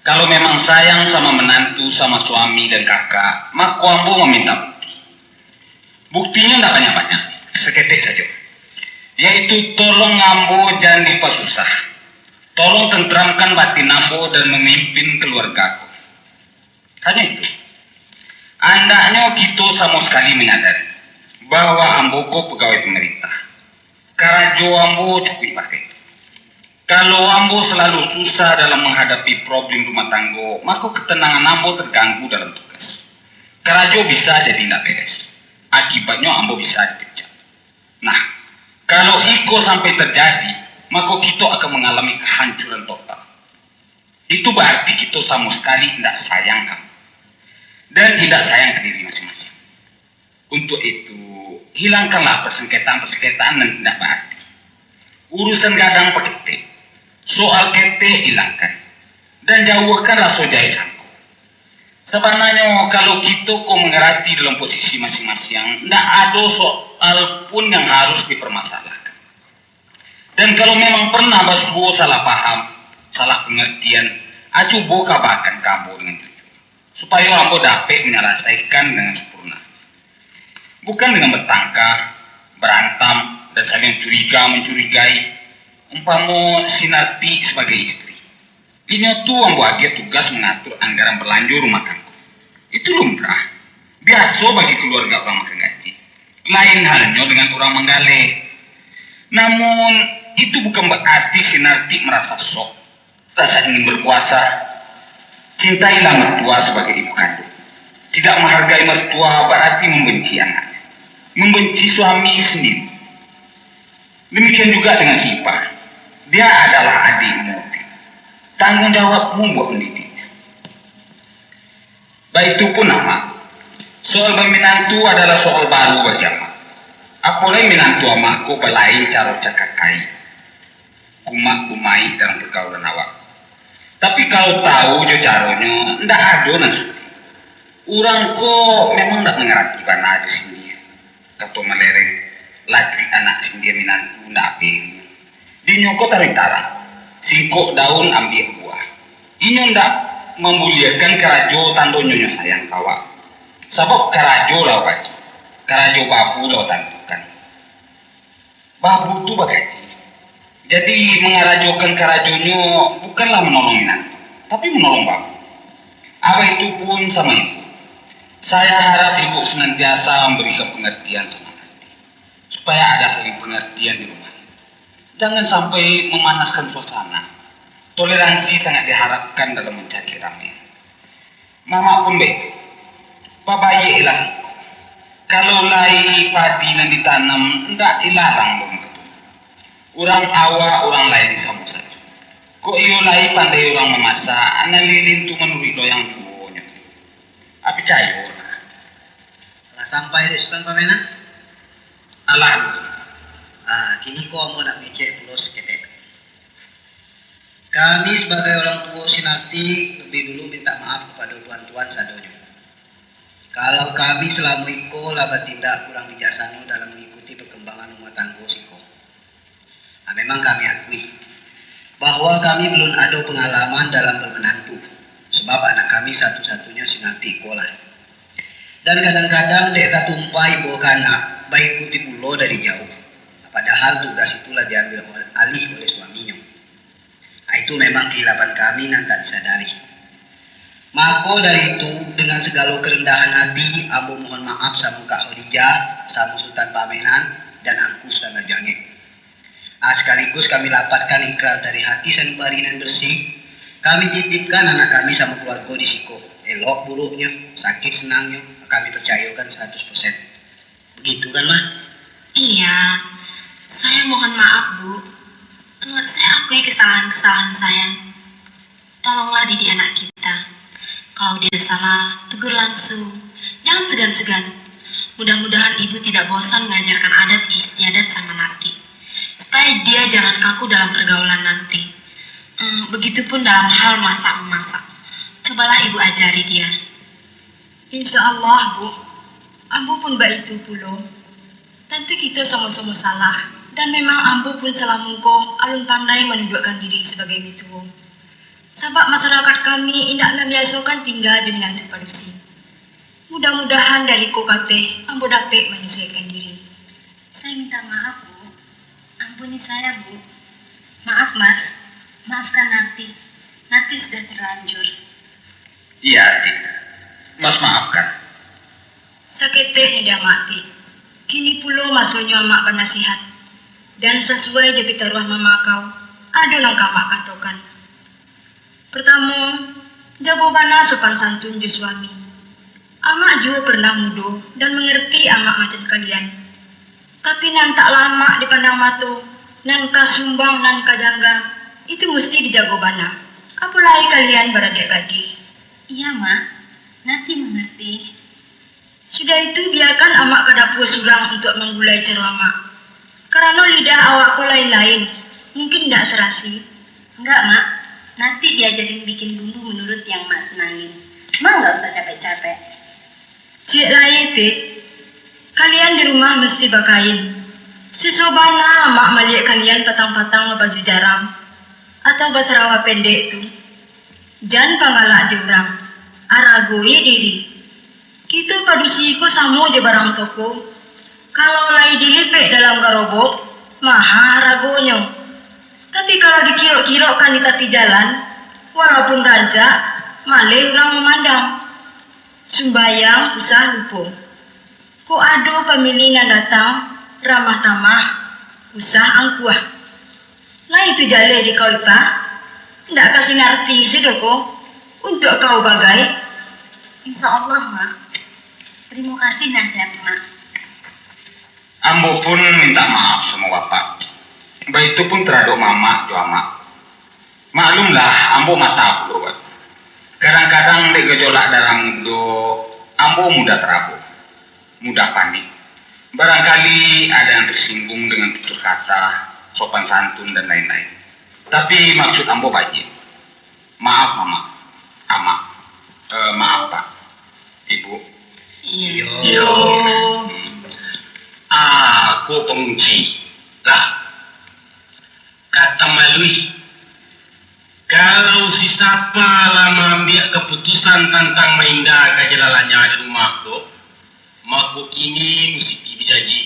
Kalau memang sayang sama menantu, sama suami dan kakak, maka ambo meminta bukti. Buktinya tidak banyak-banyak, seketik saja. Yaitu tolong ambo jangan dipasusah. Tolong tentramkan batin ambo dan memimpin keluargaku. Hanya itu. Andaknya kita sama sekali menyadari bahwa ambo ko pegawai pemerintah. Karajo ambo cukup dipakai. Kalau ambo selalu susah dalam menghadapi problem rumah tangga, maka ketenangan ambo terganggu dalam tugas. Karajo bisa jadi tidak beres. Akibatnya ambo bisa dipecat. Nah, kalau iko sampai terjadi, maka kita akan mengalami kehancuran total. Itu berarti kita sama sekali tidak sayang kamu. Dan tidak sayang ke diri masing-masing. Untuk itu, hilangkanlah persengketaan-persengketaan dan tidak berarti. Urusan gadang pakete. Soal kete hilangkan. Dan jauhkanlah sojai sangko. Sebenarnya kalau kita kok mengerti dalam posisi masing-masing, tidak ada soal pun yang harus dipermasalahkan. Dan kalau memang pernah basuh salah paham, salah pengertian, acu boka bahkan kamu dengan jujur. Supaya ambo dapat menyelesaikan dengan sempurna. Bukan dengan bertengkar, berantem, dan saling mencurigai. Umpama Sinarti sebagai istri. Ini tuh ambo agia tugas mengatur anggaran belanja rumah tangga. Itu lumrah. Biasa bagi keluarga orang makan gaji. Lain halnya dengan orang menggale. Namun itu bukan berarti Sinarti merasa sok, rasa ingin berkuasa. Cintailah mertua sebagai ibu kandung. Tidak menghargai mertua berarti membenci anaknya, membenci suami sendiri. Demikian juga dengan si Ipa. Dia adalah adikmu. Tanggung jawabmu buat mendidiknya. Baik itu pun nama. Soal menantu adalah soal baru bagi ama. Apalagi menantu amaku belain cara cakakai. Kumak-kumai dalam pergaulan awak. Tapi kalau tahu jo caranya, ndak ada nasi. Orang kok memang ndak mengerti bana di sini. Kata melereng, lagi anak sendiri menantu ndak pilih. Di nyokot tarik-tarik, singkok daun ambil buah. Ini ndak memuliakan kerajo tando nyonya sayang kawa. Sebab kerajo lah bagi, kerajo babu lah tantukan. Babu tu bagaji. Jadi mengarajokan kerajonyo bukanlah menolong menantu, tapi menolong babu. Apa itu pun sama ibu. Saya harap ibu senantiasa memberikan pengertian sama Nanti, supaya ada saling pengertian di rumah. Jangan sampai memanaskan suasana. Toleransi sangat diharapkan dalam mencari kedamaian. Mama pun begitu. Pabaye ilas. Kalau lai padi yang ditanam, enggak ilalang dong betul. Orang awa, orang lain sama saja. Kok iyo lai pandai orang memasak, analilin tu menurut loyang duonya. Api cair. Lah sampai di Sultan Pamena. Alah. Kini kau mau nak ngecek pulau seketek. Kami sebagai orang tua Sinarti lebih dulu minta maaf kepada tuan-tuan sadonya. Kalau kami selama iko lah bertindak kurang bijaksana dalam mengikuti perkembangan rumah tangga Siko. Memang kami akui bahwa kami belum ada pengalaman dalam bermenantu, sebab anak kami satu-satunya Sinarti iko lah. Dan kadang-kadang dek katumpai bawa kanak baik putih pulau dari jauh. Padahal tugas itulah diambil alih oleh suaminya. Itu memang kehilapan kami yang tak disadari. Maka dari itu, dengan segala kerendahan hati, Ambo mohon maaf sama Kak Khadijah, sama Sultan Pamenan, dan Angkus dan Ajangnya. Sekaligus kami lapatkan ikrar dari hati sanubari dan bersih. Kami titipkan anak kami sama keluarga di Siko. Elok buruknya, sakit senangnya, kami percayakan 100%. Begitu kan, Ma? Iya, saya mohon maaf, Bu. Saya akui kesalahan-kesalahan saya. Tolonglah didik anak kita. Kalau dia salah, tegur langsung. Jangan segan-segan. Mudah-mudahan ibu tidak bosan mengajarkan adat istiadat sama Narti. Supaya dia jangan kaku dalam pergaulan nanti. Begitupun dalam hal masak-memasak. Cobalah ibu ajari dia. Insya Allah, Bu. Ambo pun begitu pula. Tentu kita sama-sama salah. Dan memang Ambo pun salah mungko alun pandai menunjukkan diri sebagai mitua. Sebab masyarakat kami tidak membiasakan tinggal di menantu padusi. Mudah-mudahan dari kokate Ambo dapat menyesuaikan diri. Saya minta maaf, Bu. Ampuni saya, Bu. Maaf, Mas. Maafkan Narti. Narti sudah terlanjur. Iya, Adik. Mas maafkan. Sakitnya dia mati. Kini pula masuknya mak penasihat. Dan sesuai je pitaruah mama kau, ada langkah mak katakan. Pertama, jago bana sopan santun je suami. Amak juga pernah muda dan mengerti amak macam kalian. Tapi nan tak lama dipandang mata, nan kasumbang nan kajangga, itu mesti dijago bana. Apalagi kalian beradik-adik. Iya, Mak. Narti mengerti. Sudah itu biarkan amak ke dapur surang untuk menggulai cara amak. Karena lidah awakku lain-lain, mungkin tidak serasi. Enggak, Mak. Nanti diajarin bikin bumbu menurut yang Mak senangin. Mak nggak usah capek-capek. Cik lain, Tik. Kalian di rumah mesti bakain. Sesobana mak melihat kalian patang-patang baju jarang. Atau basarawa pendek tu. Jangan pangalak diorang. Aragoi diri. Kita padusiku sama je barang toko. Kalau lai dilipik dalam garobok, maha ragonya. Tapi kalau dikirok-kirokkan di tepi jalan, walaupun raja, malah orang memandang. Sumbayang usah lupa. Ko ado pemilih yang datang, ramah tamah, usah angkuah. Lah itu jale di kau ipa, ndak kasih ngerti sedoko untuk kau bagai. Insya Allah, Mak. Terima kasih nasihat Mak. Ambo pun minta maaf sama bapak. Begitu pun terhadap mama tu amak. Maklumlah, ambo mata puluh. Kadang-kadang di gejolak dalam do, ambo mudah terabuk, mudah panik. Barangkali ada yang tersinggung dengan tutur kata, sopan santun dan lain-lain. Tapi maksud ambo baik. Maaf mama, amak, maaf pak, ibu. Iya. Aku pengunci lah. Kata Malui, kalau si Sapa lama ambil keputusan tentang maindah kejelalannya di rumah tu, maka kini mesti berjanji.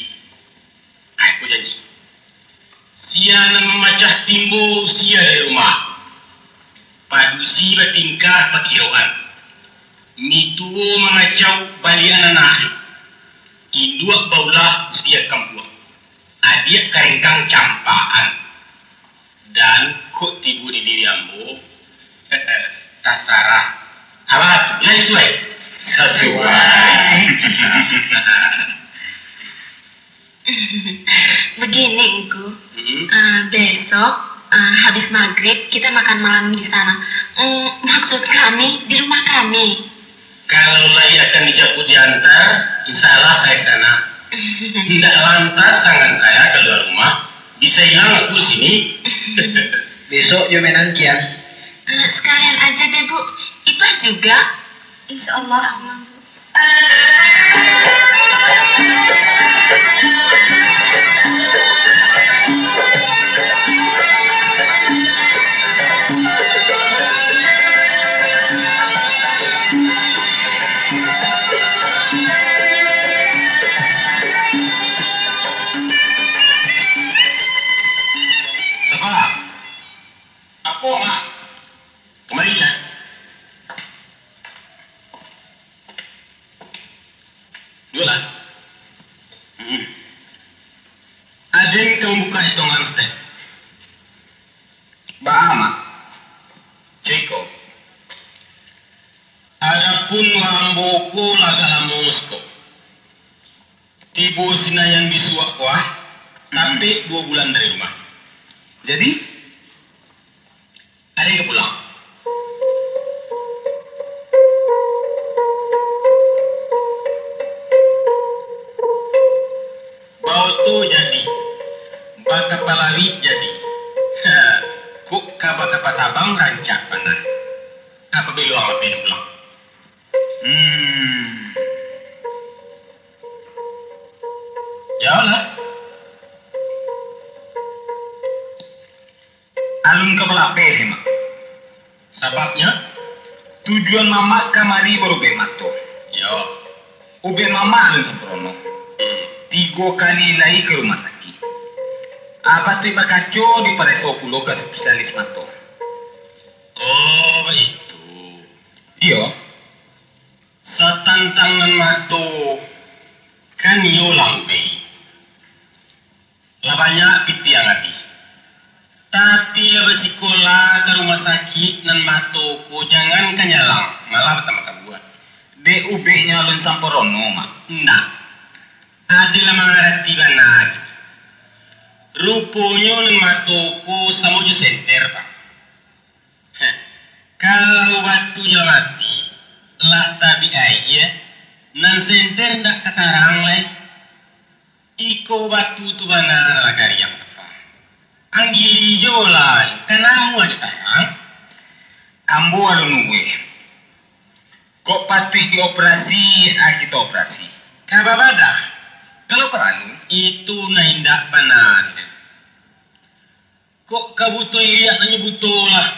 Aku janji. Sia nak memacah timbu sia di rumah. Padusi bertingkah pakiroan. Mituo mengacau palian anak indua baulah usia kampung adik karingkang campaan dan kok tibu di diri ambo tasarah awat sesuai Begini, Engku. Besok habis maghrib kita makan malam di sana. Maksud kami di rumah kami. Kalau lagi akan dijemput diantar, insya Allah saya sana. Tidak lantas tangan saya keluar rumah, bisa hilang aku di sini. Besok Jumenan Kian. Sekalian aja deh, Bu. Ipah juga. Insya Allah. Sekolah. Apa, Mak? Kemari ya. Dua lah. Ada yang kamu buka hitungan step. Mak. Ceko. Adapun lamboku laga lamusko. Tibo sinayan bisuak kuah, tapi 2 bulan dari rumah. Jadi, Ada yang pulang. Bau tu jadi. Baka palawi jadi. Kuk kabaka patabang rancak panah. Apa bilang apa yang pulang? Jauh lah. alun ke Balape, Mak. Sebabnya? Tujuan mama kamari baru bemato. Yo. Ube mama alun sembrono. 3 kali lagi ke rumah sakit. Apa tiba kacau di Pareso Pulau ke spesialis mato. Oh, itu. Iya. Setantangan mato kan yo lambe. Labanya piti yang habis. Tapi lebih sekolah ke rumah sakit nan mato ko jangan kanyalang malah pertama kabuat. DUB-nya alun samporono, Mak. Nah, adalah mengerti banget. Rupanya nan mato ko sama jo senter pak. Kalau waktunya mati, lah tabi aja, nan senter ndak katarang lai. Iko waktu tu bana lah karya apa? Anggili jo lah, kanamu ada tarang. Ambo alun uwe. Kok pati dioperasi, kita operasi. Kababada, Kalau perlu, itu na indak banan. Kok kabuto iriak nanya buto lah.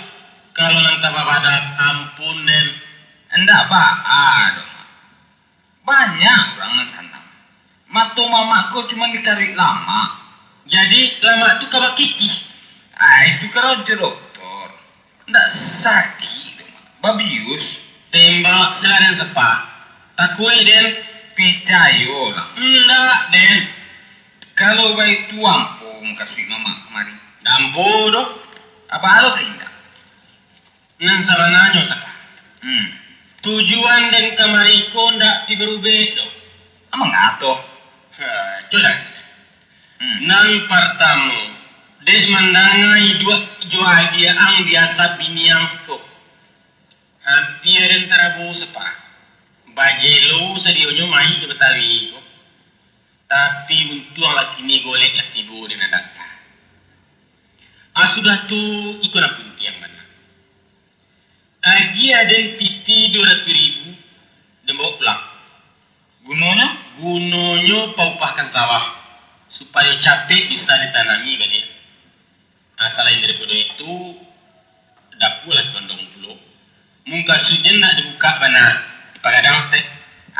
Kalau nang tababada ampun nen. enggak Pak. Aduh. Banyak orang sana. Mato mamaku cuma ditarik lama. Jadi lama tu kabak kiki. Itu kerja dokter. Enggak sakit, Mak. Babius. Tembak seladan sepa. Takui den. Picayo lah. Enggak den. Kalau baik tu ampun kasih mama kemari. Dampo do. Apa halo tidak? Nan sabananyo saka. Hmm. Tujuan dan kamariko ndak diberubah do. Amang ato. Coba. Nang pertama. Des mandangai dua joa dia ang biasa biniang sko. Hampir entara sepa. Bajelo sedionyo mai ke Betawi ko. Tapi untuk laki ni golek laki bu di nadata. Sudah tu ikut nak punti yang mana. Agi ada piti 200,000 dan bawa pulang. Gunanya? Gunanya paupahkan sawah supaya capek bisa ditanami balik. Selain daripada itu, dapulah condong pulau. Mungkin sudah nak dibuka mana di Pagadang stek.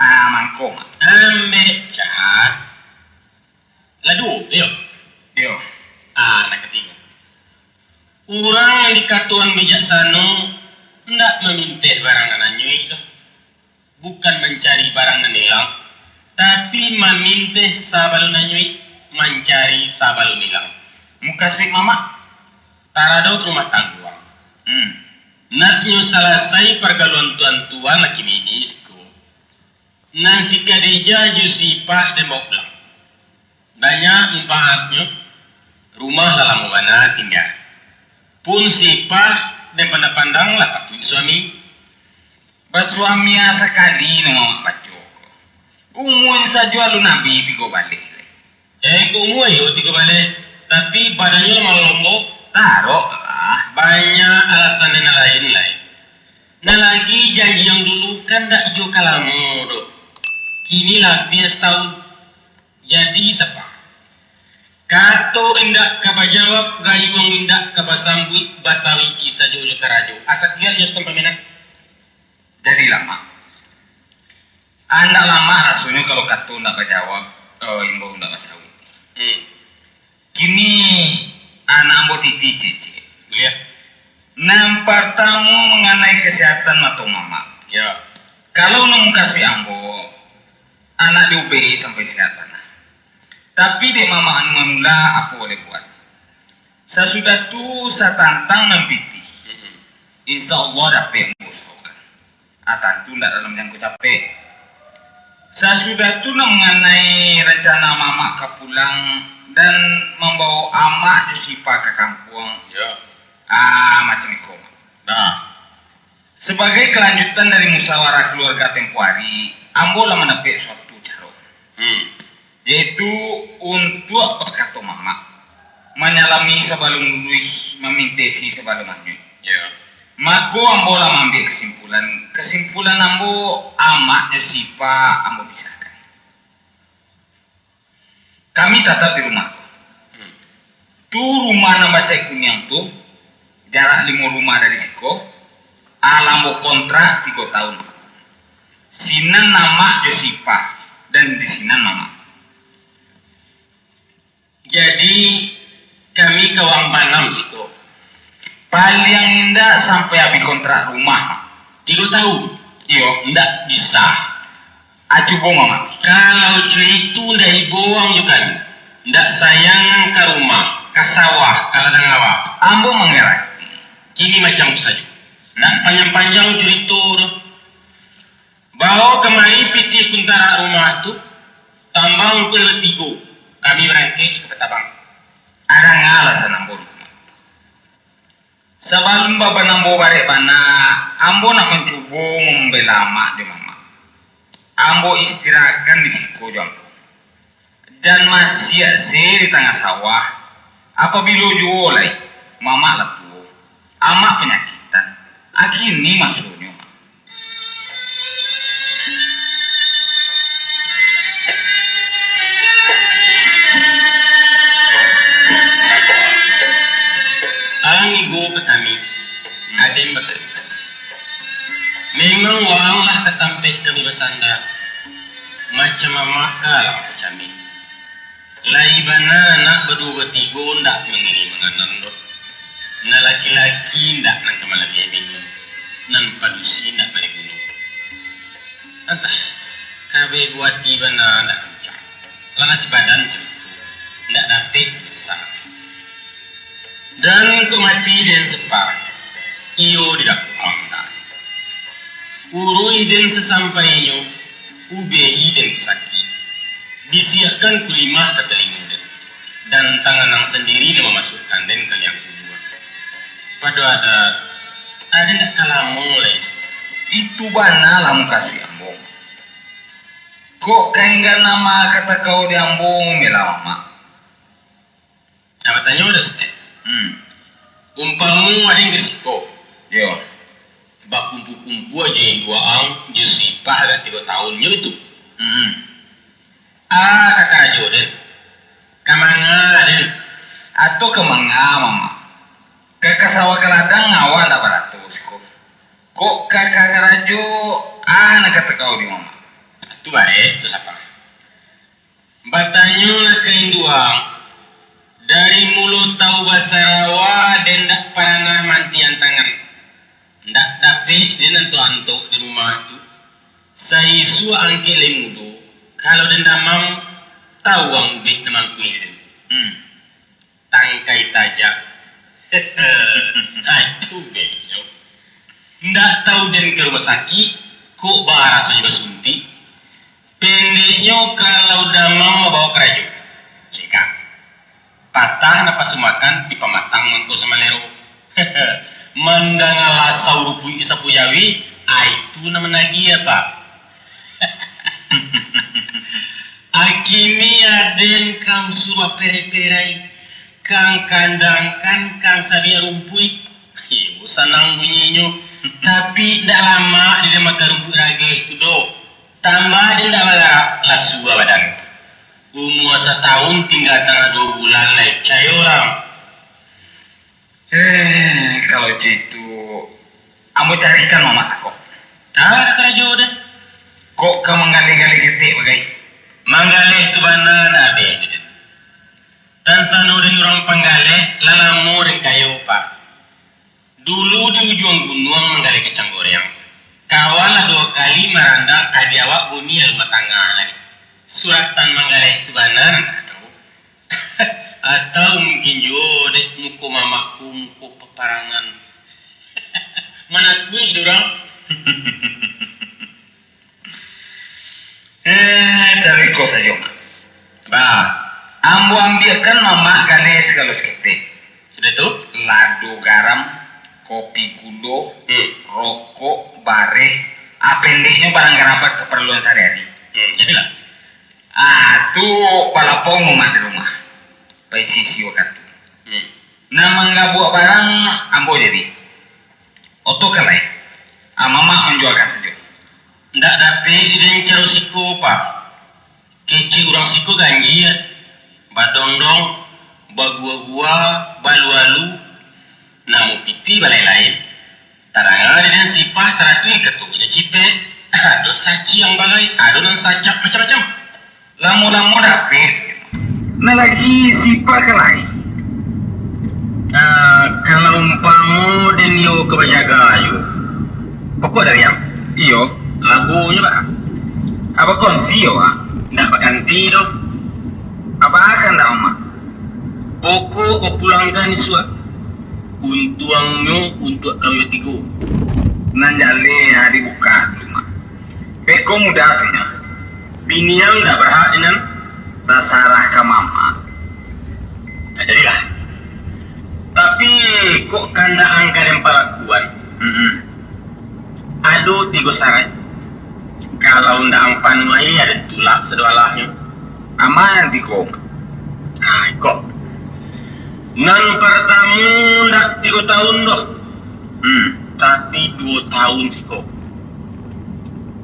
Mangko, Mak. Ambek cat. Ladu, yo. Yo. Nak ketiga. Orang yang dikatuan bijaksana hendak meminta barang anaknya itu. bukan mencari barang yang hilang, tapi memintih sabalun nyui mencari sabalun hilang. Muka sih mama. Taradot rumah tangguang. Naknyo selesai pergaluan tuan-tuan laki minisku. Nasi Khadijah Yusipah dan Boklang. Banyak mumpahatnya rumah dalam wana tinggal. Pun sipah dan pandang-pandang lah patut suami. Basuami sekali nama bacok. Umuan saja lu nabi tiga balik. Umuan yo tiga balik. Tapi badannya malah lombok. Taruh lah. Banyak alasan dan lain-lain. Nah lagi janji yang dulu kan tak jo kalamu do. Kini lebih setahun. Jadi siapa? Kato indak kaba jawab, gayuang indak kaba sambui, basawi kisah jojo karajo. Asal dia jos pemenang. Jadi lama. Anda lama rasanya kalau kato ndak jawab, imbo ndak basawi. Kini anak ambo titi cici. Ya. Nampak tamu mengenai kesehatan mata mama. Ya. Kalau nemu kasih ambo, anak diuberi sampai sehat. Tapi dek mama anu memula apa boleh buat. Sesudah tu saya tantang mempiti. Insya Allah dapat mengusahakan. Tentu tidak dalam yang capek. Sesudah tu mengenai rencana mama ke pulang dan membawa amak Josipa ke kampung. Ya. Macam itu. Nah. Sebagai kelanjutan dari musyawarah keluarga tempoh hari, ambo lah menepik suatu cara. Yaitu untuk kata mama menyalami sebelum Luis memintesi sebelum lanjut. Ya. Maka ambo lah mengambil kesimpulan ambo amak Josipa ambo pisahkan. Kami tetap di rumah. Tu rumah nambah cek kunyang tu jarak 5 rumah dari siko. Alambo kontrak 3 tahun. Sinan nama Josipa dan di sinan mama. Jadi kami kawang panam siko. Paling indah sampai habis kontrak rumah. 3 tahun. Iyo, Ndak bisa. Acu bo mama. Kalau cuy itu ndak iboang juga. Ndak sayang ke rumah, ke sawah, ke ladang awak. Ambo mengerak. Kini macam saja. Ndak panjang-panjang cerita. Bawa kemari piti kuntara rumah tu, tambang pun 3. Kami berangkat ke Tabang. Ada ngalasan ambo rumah. Sebelum bapa nambo barek bana, ambo nak mencoba membela mak di mama. Ambo istirahatkan di siko jambu. Dan masih di tengah sawah. Apabila jualai, mama lepuh, amak penyakitan. Akhirnya masuknya. Ibu ke kami, ada yang berterima. Memang wanglah ketampik kami bersandar. Macam maka lah kami. Laibana anak berdua bertiga ndak mengenai menganan doh. Na laki-laki ndak nak kemalagi bingung. Nan padusi ndak balik gunung. Entah, kabe buati bana ndak kencang. Lana si badan cerita, ndak dapat besar. Dan kemati dan separ, iyo tidak kuangkan. Urui dan sesampainya, UBI dan sakit. Disiapkan kulimah ke telinga dan tangan yang sendiri yang memasukkan dan ke yang kedua. Pada ada nak kalamu mulai. Itu bana lah kasih ambo. Kok kaingan nama kata kau di ambo melama. Apa tanya udah Ustaz? Umpamu ada yang bersiko. Yo. Bak kumpu-kumpu aja yang 2 ang, Josipah agak 3 tahunnya itu. Kakak aja den. Kamanga den. Atau kemanga mama. Kakak sawah ke ladang awal tak beratus kok. Kok kakak rajo anak kata kau di mama. Itu baik, itu siapa? Batanya ke induang. Dari mulut tahu bahasa rawa dan tak pernah mantian tangan. Ndak tapi dia nantu-antuk di rumah itu. Saisu angke lemudo, kalau dendamang tawang bik namang kuilin. Tangkai tajak. Aduh benyo. Ndak tahu den ke rumah sakit, kok bahara rasanya basunti. Pendeknya kalau damang membawa kerajo. Cekak. Patah napas makan di pematang mangko sama lero. Mandangala saurupu isapu yawi, itu nama nagi ya pak. Akini aden kang suruh pere-perai, kang kandangkan, kang sabia rumpui. Ibu senang bunyinya, tapi tidak lama dia makan rumput lagi itu do. Tambah dia tidak malah lasua badan. Umur 1 tahun tinggal tengah 2 bulan lagi cayo orang. Kalau gitu, kamu carikan mama kok. Tak kerja dan. Kok kamu menggali-gali getik bagai? Manggaleh tu bana ada dia. Dan sano dan orang panggaleh lalamu dan kayo pak. Dulu di ujung gunung menggali kecang goreng. Kawan lah 2 kali merandang kadiawak bumi rumah tangga lagi. Suratan manggaleh tu bana ada. Atau mungkin jo dek muko mamaku muko peparangan. Mana kuih dorang? Cari kau saja mak. Bah, ambo ambilkan mama gale segala sekete. Sudah tu? Lado garam, kopi kudo, rokok, bareh, pendeknya barang garapat keperluan sehari-hari. Jadilah. Tu palapong mak di rumah. Pai sisi waktu. Nama nggak buat barang ambo jadi. Oto kalai. Mama menjualkan saja. Ndak dapat dia caro siko pak. Kecil orang siko ganji ya. Badong-dong, bagua-gua, balu-alu, namu piti balai lain. Taranga dia sipah seratu ketuanya cipe. Ada saci yang balai, ada yang sacap macam-macam. Lamu-lamu dapat. Nah lagi sipah kalai. Kalau umpamu dan yo kebajaga yo. Pokok dari yang. Iyo. Labunya pak. Apa konsi yo ah? Ndak ganti doh. Apa akan dah mama? Pokok kau pulangkan suat. Untuangnya untuk kami tiga. Nanjale dibuka rumah. Beko muda punya. Bini yang ndak berhak dengan Basarah ke mama. Nah, jadilah. Tapi kok kanda angka yang palakuan. Aduh 3 syarat. Kalau ndak ampan mai ada tulak sedalahnya. Aman tiko. Nah, kok. Nan pertama ndak 3 tahun doh. Tapi 2 tahun sih kok.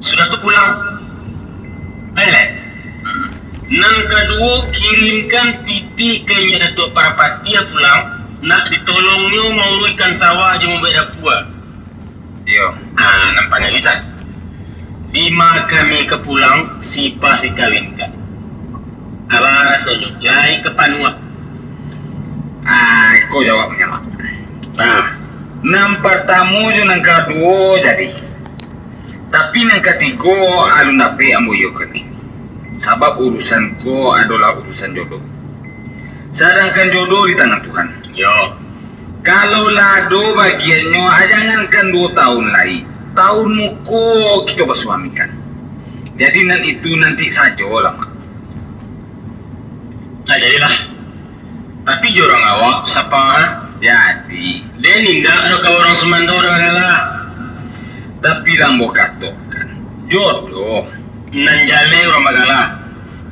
Sudah tuh pulang. Baik. Nan kedua kirimkan titik ke Datuk Parapati yang pulang. Nak ditolongnya mau ikan sawah aja mau bayar puas. Yo. Nampaknya bisa. Di kami ke pulang, sipah dikawinkan. Ala rasanya, lai ke panua. Kau jawabnya mak. Nang pertama je nang kedua jadi. Tapi nang ketiga alun dapat ambo yo kali. Sebab urusan ko adalah urusan jodoh. Sedangkan jodoh di tangan Tuhan. Yo. Kalau lado bagiannya jangankan 2 tahun lagi. Tahun muko kita bersuamikan. Jadi itu nanti saja lah mak. Nah jadilah. Tapi jorang awak siapa? Jadi Dia nindak ada kau orang semando orang kalah. tapi lambo katokan jodoh Nanjale orang bagala.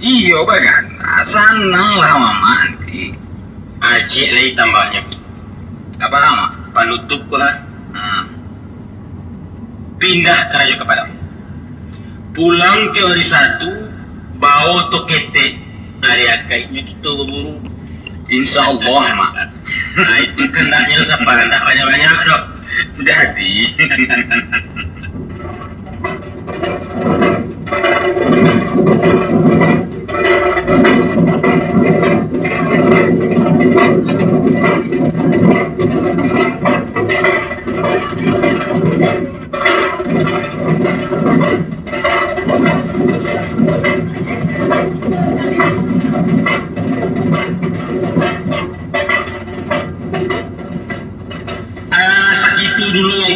iyo bagana sanang lah mama nanti. Acik lagi tambahnya. Apa mak? Panutup ko ha. Pindah kerajo kepadamu. Pulang ke hari 1, bawa tokete. Hari akainya kita berburu. Insyaallah mak. Nah itu kendaknya siapa? Tak banyak-banyak dok. Jadi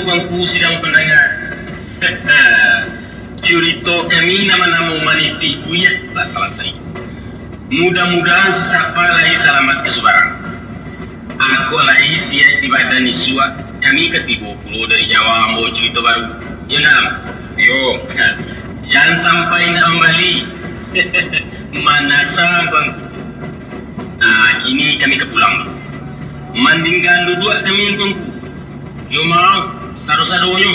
tuangku sedang pendengar. Curito kami nama-nama maniti kuya telah selesai. Mudah-mudahan sesapa lagi selamat ke Subarang. Aku lagi siap di badan Isua. Kami ke 30 dari Jawa mau cerita baru. Jangan. Yo, jangan sampai nak kembali. Mana bang? Kini kami ke pulang. Mandingkan dua kami yang tunggu. Yo mau, sado-sadonyo.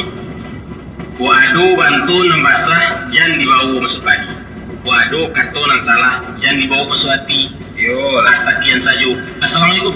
Kuado bantu nembasah, jangan dibawa masuk padi. Kuado kato nang salah, jangan dibawa masuk hati. Yo, lah sekian saja. Assalamualaikum.